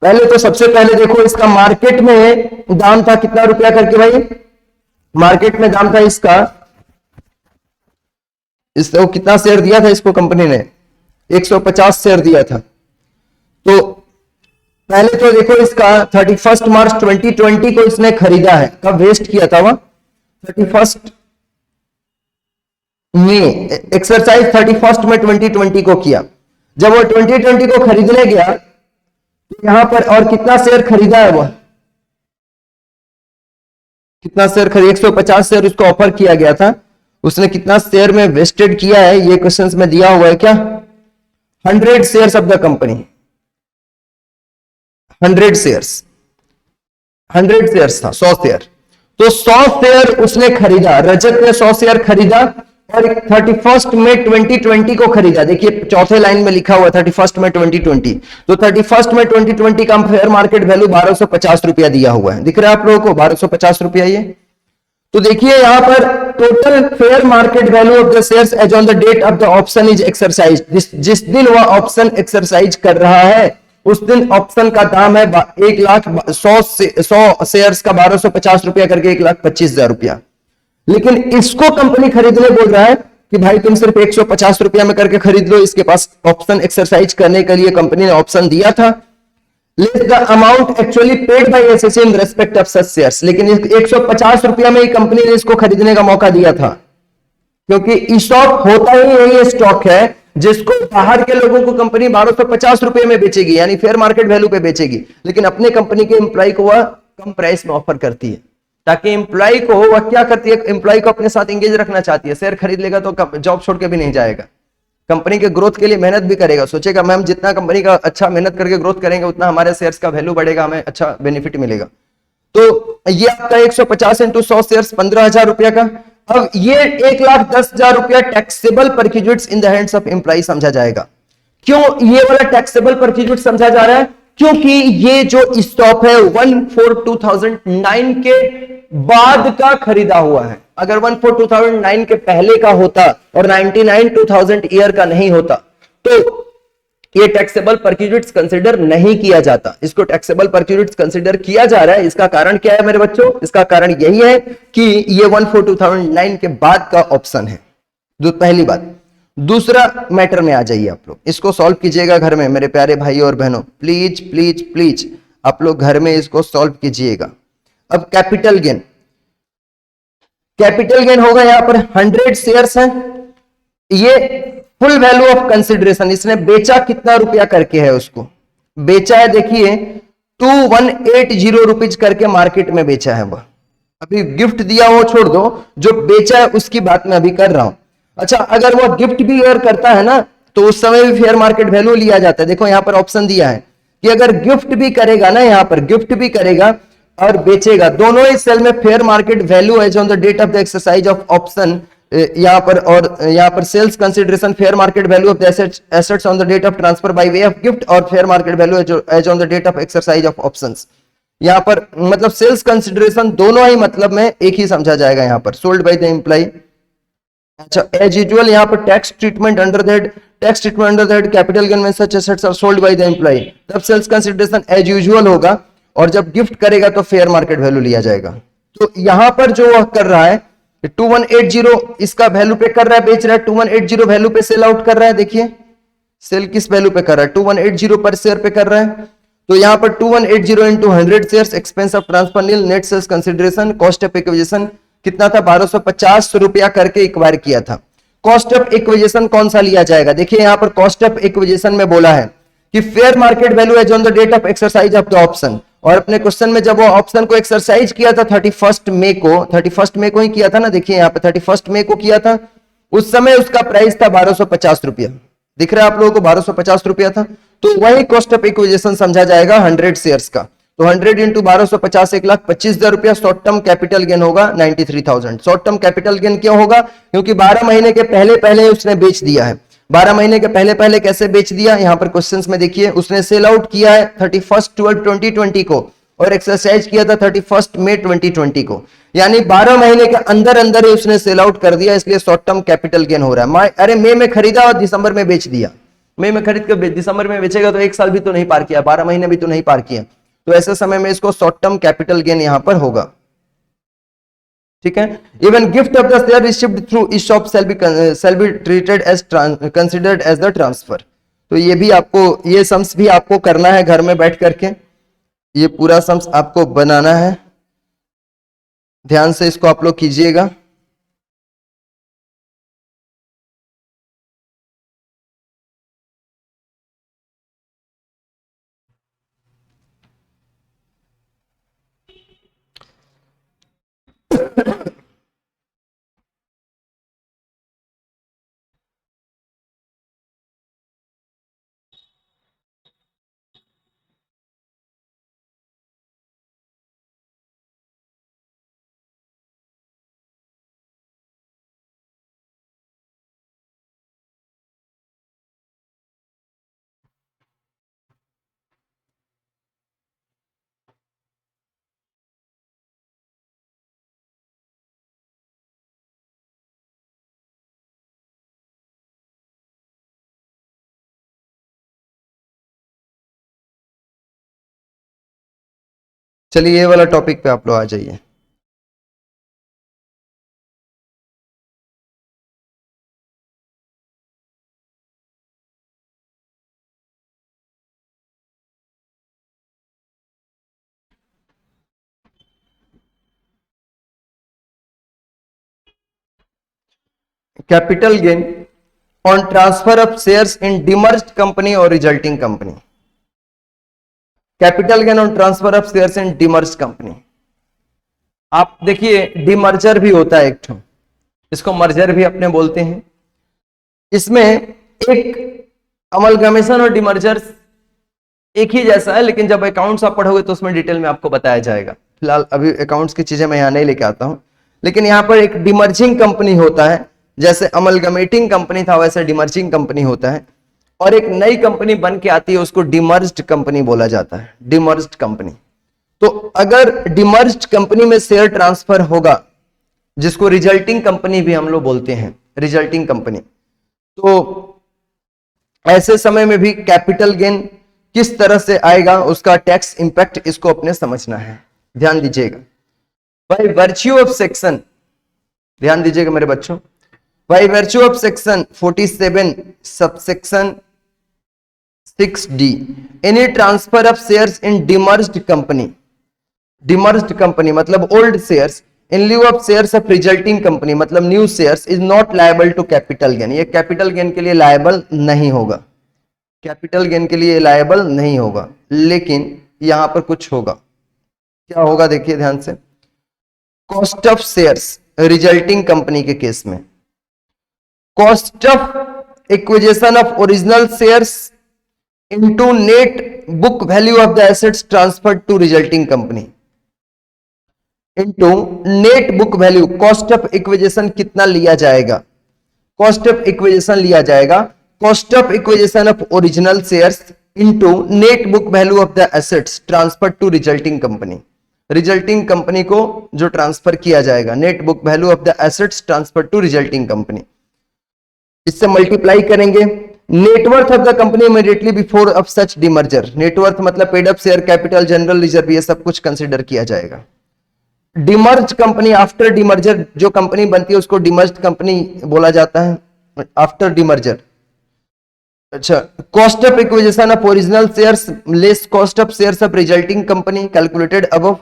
A: पहले तो सबसे पहले देखो इसका market में दाम था कितना रुपया करके भाई, मार्केट में दाम था इसको कितना शेयर दिया था इसको कंपनी ने, 150 शेयर दिया था। तो पहले तो देखो इसका 31 मार्च 2020 को इसने खरीदा है, कब वेस्ट किया था वह 31 में, एक्सरसाइज 31 में 2020 को किया। जब वो 2020 को खरीदने गया यहां पर, और कितना शेयर खरीदा है वह, कितना शेयर खरीद, 150 शेयर उसको ऑफर किया गया था, उसने कितना शेयर में वेस्टेड किया है ये क्वेश्चंस में दिया हुआ है क्या, 100 shares of the company, 100 shares था, 100 शेयर। तो 100 शेयर उसने खरीदा, रजत ने 100 शेयर खरीदा और 31 मई 2020 को खरीदा। देखिए चौथे लाइन में लिखा हुआ 31 मई 2020, तो 31 मई 2020 का फेयर मार्केट वैल्यू 1250 रुपया दिया हुआ है, दिख रहा है आप लोगों को 1250 रुपया ये। तो देखिए यहां पर total fair market value of the shares as on the date of the option is exercise, जिस दिन वह ऑप्शन एक्सरसाइज कर रहा है उस दिन ऑप्शन का दाम है 1,00,100 शेयर्स का 1250 रुपया करके 1,25,000 रुपया। लेकिन इसको कंपनी खरीदने बोल रहा है कि भाई तुम सिर्फ 150 रुपया में करके खरीद लो, इसके पास ऑप्शन एक्सरसाइज करने के लिए कंपनी ने ऑप्शन दिया था। Less the amount actually paid by assessee in respect of such shares, लेकिन 150 रुपया में ही कंपनी ने इसको खरीदने का मौका दिया था, क्योंकि ईसॉप होता ही यही स्टॉक है जिसको बाहर के लोगों को कंपनी 1250 रुपए में बेचेगी, यानी फेयर मार्केट वैल्यू पे बेचेगी, लेकिन अपने कंपनी के एम्प्लॉय को वह कम प्राइस में ऑफर करती है, ताकि एम्प्लॉय को वह क्या करती है, एम्प्लॉय को अपने साथ एंगेज रखना चाहती है। शेयर खरीद लेगा तो जॉब छोड़ के भी नहीं जाएगा, कंपनी के ग्रोथ के लिए मेहनत भी करेगा, सोचेगा मैम जितना कंपनी का अच्छा मेहनत करके ग्रोथ करेंगे उतना हमारे शेयर्स का वैल्यू बढ़ेगा, हमें अच्छा बेनिफिट मिलेगा। तो ये आपका 150 इंटू 100 शेयर्स 15,000 रुपया का। अब ये 1,10,000 रुपया taxable perquisites in the hands of employee समझा जाएगा। क्यों ये वाला टैक्सेबल परक्यूजिट समझा जा रहा है, क्योंकि ये जो स्टॉक है 1/4/2009 के बाद का खरीदा हुआ है। अगर 1/4/2009 के पहले का होता और 99-2000 ईयर का नहीं होता तो ये टैक्सेबल परक्यूजिट्स कंसिडर नहीं किया जाता, इसको टैक्सेबल परक्यूजिट्स कंसिडर किया जा रहा है। इसका कारण क्या है मेरे बच्चों? इसका कारण यही है कि ये 1/4/2009 के बाद का ऑप्शन है। पहली बात। दूसरा मैटर में आ जाइए, आप लोग इसको सॉल्व कीजिएगा घर में मेरे प्यारे भाई और बहनों, प्लीज प्लीज प्लीज आप लोग घर में इसको सॉल्व कीजिएगा। अब कैपिटल गेन, कैपिटल गेन होगा यहां पर 100 शेयर्स हैं, ये फुल वैल्यू ऑफ कंसिडरेशन, इसने बेचा कितना रुपया करके है, उसको बेचा है देखिए 2180 रुपीज करके मार्केट में बेचा है वह। अभी गिफ्ट दिया वो छोड़ दो, जो बेचा है उसकी बात मैं अभी कर रहा हूं। अच्छा, अगर वो गिफ्ट भी अगर करता है ना तो उस समय भी फेयर मार्केट वैल्यू लिया जाता है। देखो यहां पर ऑप्शन दिया है कि अगर गिफ्ट भी करेगा ना, यहां पर गिफ्ट भी करेगा और बेचेगा, दोनों ही सेल में fair market value as on the date of the exercise of option यहां पर, और यहां पर sales consideration fair market value of the assets on the date of transfer by way of gift और fair market value as on the date of exercise of options. यहां पर मतलब sales consideration दोनों ही मतलब में एक ही समझा जाएगा यहां पर, सोल्ड बाय द एम्प्लॉय। अच्छा, एज यूजुअल यहां पर tax treatment under the head, tax treatment under the head capital gain when such assets are sold by the employee, तब सेल्स कंसिडरेशन एज यूजुअल होगा, और जब गिफ्ट करेगा तो fair market value लिया जाएगा। तो यहां पर जो वह कर रहा है 2180 इसका वैल्यू पे कर रहा है, बेच रहा है 2180 वैल्यू पे सेल आउट कर रहा है। देखिए सेल किस वैल्यू पे कर रहा है, 2180 पर शेयर पे कर रहा है। तो यहां पर 2180 into 100 shares, expense of transfer nil, net sales consideration, cost of acquisition कितना था, 1250 रुपया करके एक्वायर किया था। कॉस्ट ऑफ एक्विजिशन कौन सा लिया जाएगा? देखिए यहां पर कॉस्ट ऑफ एक्विजिशन में बोला है कि fair market value as on the date of exercise of the option, और अपने क्वेश्चन में जब वो ऑप्शन को एक्सरसाइज किया था 31 मई को, 31 मई को ही किया था ना, देखिए यहाँ पे 31 मई को किया था, उस समय उसका प्राइस था 1250 रुपया, दिख रहा है आप लोगों को 1250 रुपया था। तो वही कॉस्ट ऑफ एक्विजिशन समझा जाएगा 100 शेयर्स का। तो 100 इंटू 1250 1,25,000 रुपया, शॉर्ट टर्म कैपिटल गेन होगा 93,000। शॉर्ट टर्म कैपिटल गेन क्यों होगा? क्योंकि 12 महीने के पहले पहले उसने बेच दिया है। 12 महीने के पहले पहले कैसे बेच दिया, यहां पर क्वेश्चंस में देखिए, उसने सेल आउट किया है 31/12/2020 को और एक्सरसाइज किया था 31 मई 2020 को, यानी 12 महीने के अंदर अंदर ही उसने सेल आउट कर दिया, इसलिए शॉर्ट टर्म कैपिटल गेन हो रहा है। अरे मई में खरीदा और दिसंबर में बेच दिया, मई में खरीद कर दिसंबर में बेचेगा तो 1 साल भी तो नहीं पार किया, 12 महीने भी तो नहीं पार किया, तो ऐसे समय में इसको शॉर्ट टर्म कैपिटल गेन यहां पर होगा। ठीक है, even gift of the share received through ESOP shall be treated as considered as the transfer. तो ये भी आपको, ये सम्स भी आपको करना है घर में बैठ करके, ये पूरा सम्स आपको बनाना है, ध्यान से इसको आप लोग कीजिएगा। चलिए ये वाला टॉपिक पे आप लोग आ जाइए। Capital gain on transfer of shares in demerged company और resulting company. Capital gain on transfer of shares in demerged company, आप देखिए डिमर्जर भी होता है एक ठो, इसको मर्जर भी अपने बोलते हैं। इसमें एक अमलगमेशन और डिमर्जर एक ही जैसा है, लेकिन जब अकाउंट्स आप पढ़ोगे तो उसमें डिटेल में आपको बताया जाएगा। फिलहाल अभी अकाउंट्स की चीजें मैं यहां नहीं लेके आता हूं, लेकिन यहां पर एक डिमर्जिंग कंपनी होता है, जैसे अमलगमेटिंग कंपनी था वैसे डिमर्जिंग कंपनी होता है, और एक नई कंपनी बन के आती है उसको डिमर्ज्ड कंपनी बोला जाता है, डिमर्ज्ड कंपनी। तो अगर डिमर्ज्ड कंपनी में शेयर ट्रांसफर होगा, जिसको रिजल्टिंग कंपनी भी हम लोग बोलते हैं, रिजल्टिंग कंपनी, तो ऐसे समय में भी कैपिटल गेन किस तरह से आएगा, उसका टैक्स इंपैक्ट इसको अपने समझना है। ध्यान दीजिएगा, बाय वर्च्यू ऑफ सेक्शन, ध्यान दीजिएगा मेरे बच्चों, by virtue of section 47 subsection 6D, any transfer of shares in demerged company, demerged company मतलब old shares, in lieu of shares of resulting company मतलब new shares, is not liable to capital gain, ये capital gain के लिए liable नहीं होगा, capital gain के लिए liable नहीं होगा। लेकिन यहां पर कुछ होगा, क्या होगा देखिए ध्यान से, cost of shares resulting company के केस में, cost of acquisition of original shares into net book value of the assets transferred to resulting company, into net book value, cost of acquisition कितना लिया जाएगा, कॉस्ट ऑफ एक्विजिशन लिया जाएगा, cost of acquisition of original shares into net book value of the assets transferred to resulting company, resulting company को जो transfer किया जाएगा, net book value of the assets transfer to resulting company, इससे multiply करेंगे। Net worth of the company immediately before of such demerger, net worth मतलब paid up share capital general reserve, ये सब कुछ कंसिडर किया जाएगा। डिमर्ज कंपनी, आफ्टर डिमर्जर जो कंपनी बनती है उसको डिमर्ज कंपनी बोला जाता है आफ्टर डिमर्जर। अच्छा, cost of acquisition of original shares less cost of shares of resulting company calculated above,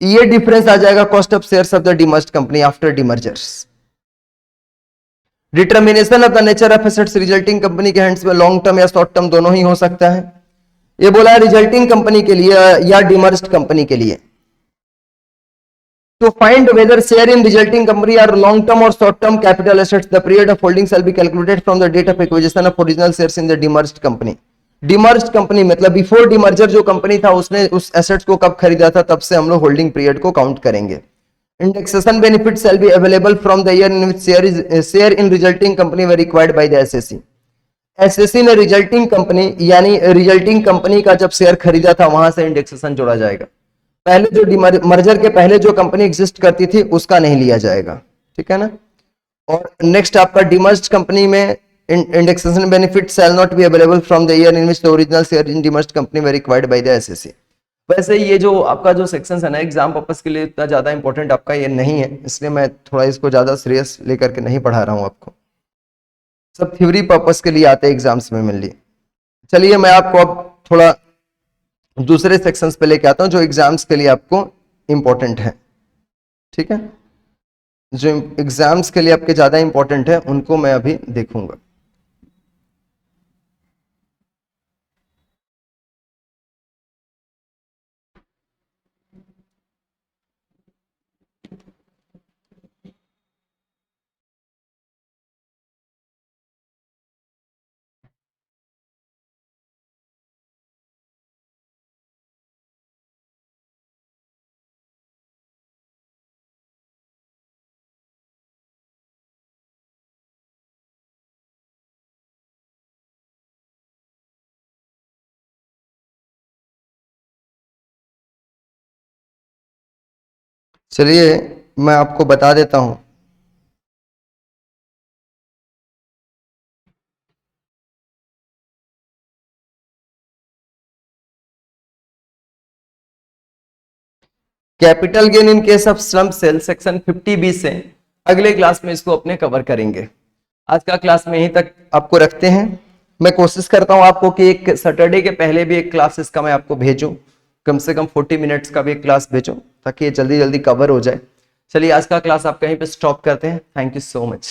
A: ये डिफरेंस आ जाएगा cost of shares of the demerged company after demergers. Determination of the nature of assets resulting company के hands में long term या short term दोनों ही हो सकता है, ये बोला है रिजल्टिंग कंपनी के लिए या डिमर्ज्ड कंपनी के लिए। To find whether share in resulting company are long term or short term capital assets, the period of holding shall be calculated from the date of acquisition of original shares in the demerged company. Demerged company मतलब before demerger जो company था उसने उस assets को कब खरीदा था, तब से हम लोग होल्डिंग पीरियड को काउंट करेंगे। Indexation benefits shall be available from the year in which share in resulting company were acquired by the SSE. SSE ने रिजल्टिंग कंपनी यानी रिजल्टिंग कंपनी का जब शेयर खरीदा था वहां से इंडेक्सेशन जोड़ा जाएगा। पहले जो मर्जर के पहले जो कंपनी एग्जिस्ट करती थी उसका नहीं लिया जाएगा, ठीक है ना। और नेक्स्ट आपका डिमर्ज्ड कंपनी में indexation benefit shall not be available from the year in which the original share in demerged company were required by the SSC. वैसे ये जो आपका जो सेक्शन है ना एग्जाम पर्पस के लिए इतना ज्यादा इंपॉर्टेंट आपका ये नहीं है, इसलिए मैं थोड़ा इसको ज्यादा सीरियस लेकर के नहीं पढ़ा रहा हूँ आपको, सब थ्योरी पर्पस के लिए आते हैं एग्जाम्स में मेनली। चलिए मैं आपको अब थोड़ा दूसरे सेक्शंस पे लेके आता हूं जो एग्जाम्स के लिए आपको इंपॉर्टेंट है, ठीक है। जो एग्जाम्स के लिए आपके ज्यादा इंपॉर्टेंट है उनको मैं अभी देखूंगा। चलिए मैं आपको बता देता हूं, capital gain in case of slump sale section 50B से अगले क्लास में इसको अपने कवर करेंगे। आज का क्लास में यहीं तक आपको रखते हैं। मैं कोशिश करता हूं आपको कि एक सैटरडे के पहले भी एक क्लास इसका मैं आपको भेजूं, कम से कम 40 मिनट्स का भी एक क्लास भेजूं ताकि ये जल्दी जल्दी कवर हो जाए। चलिए आज का क्लास आप कहीं पे स्टॉप करते हैं। Thank you so much.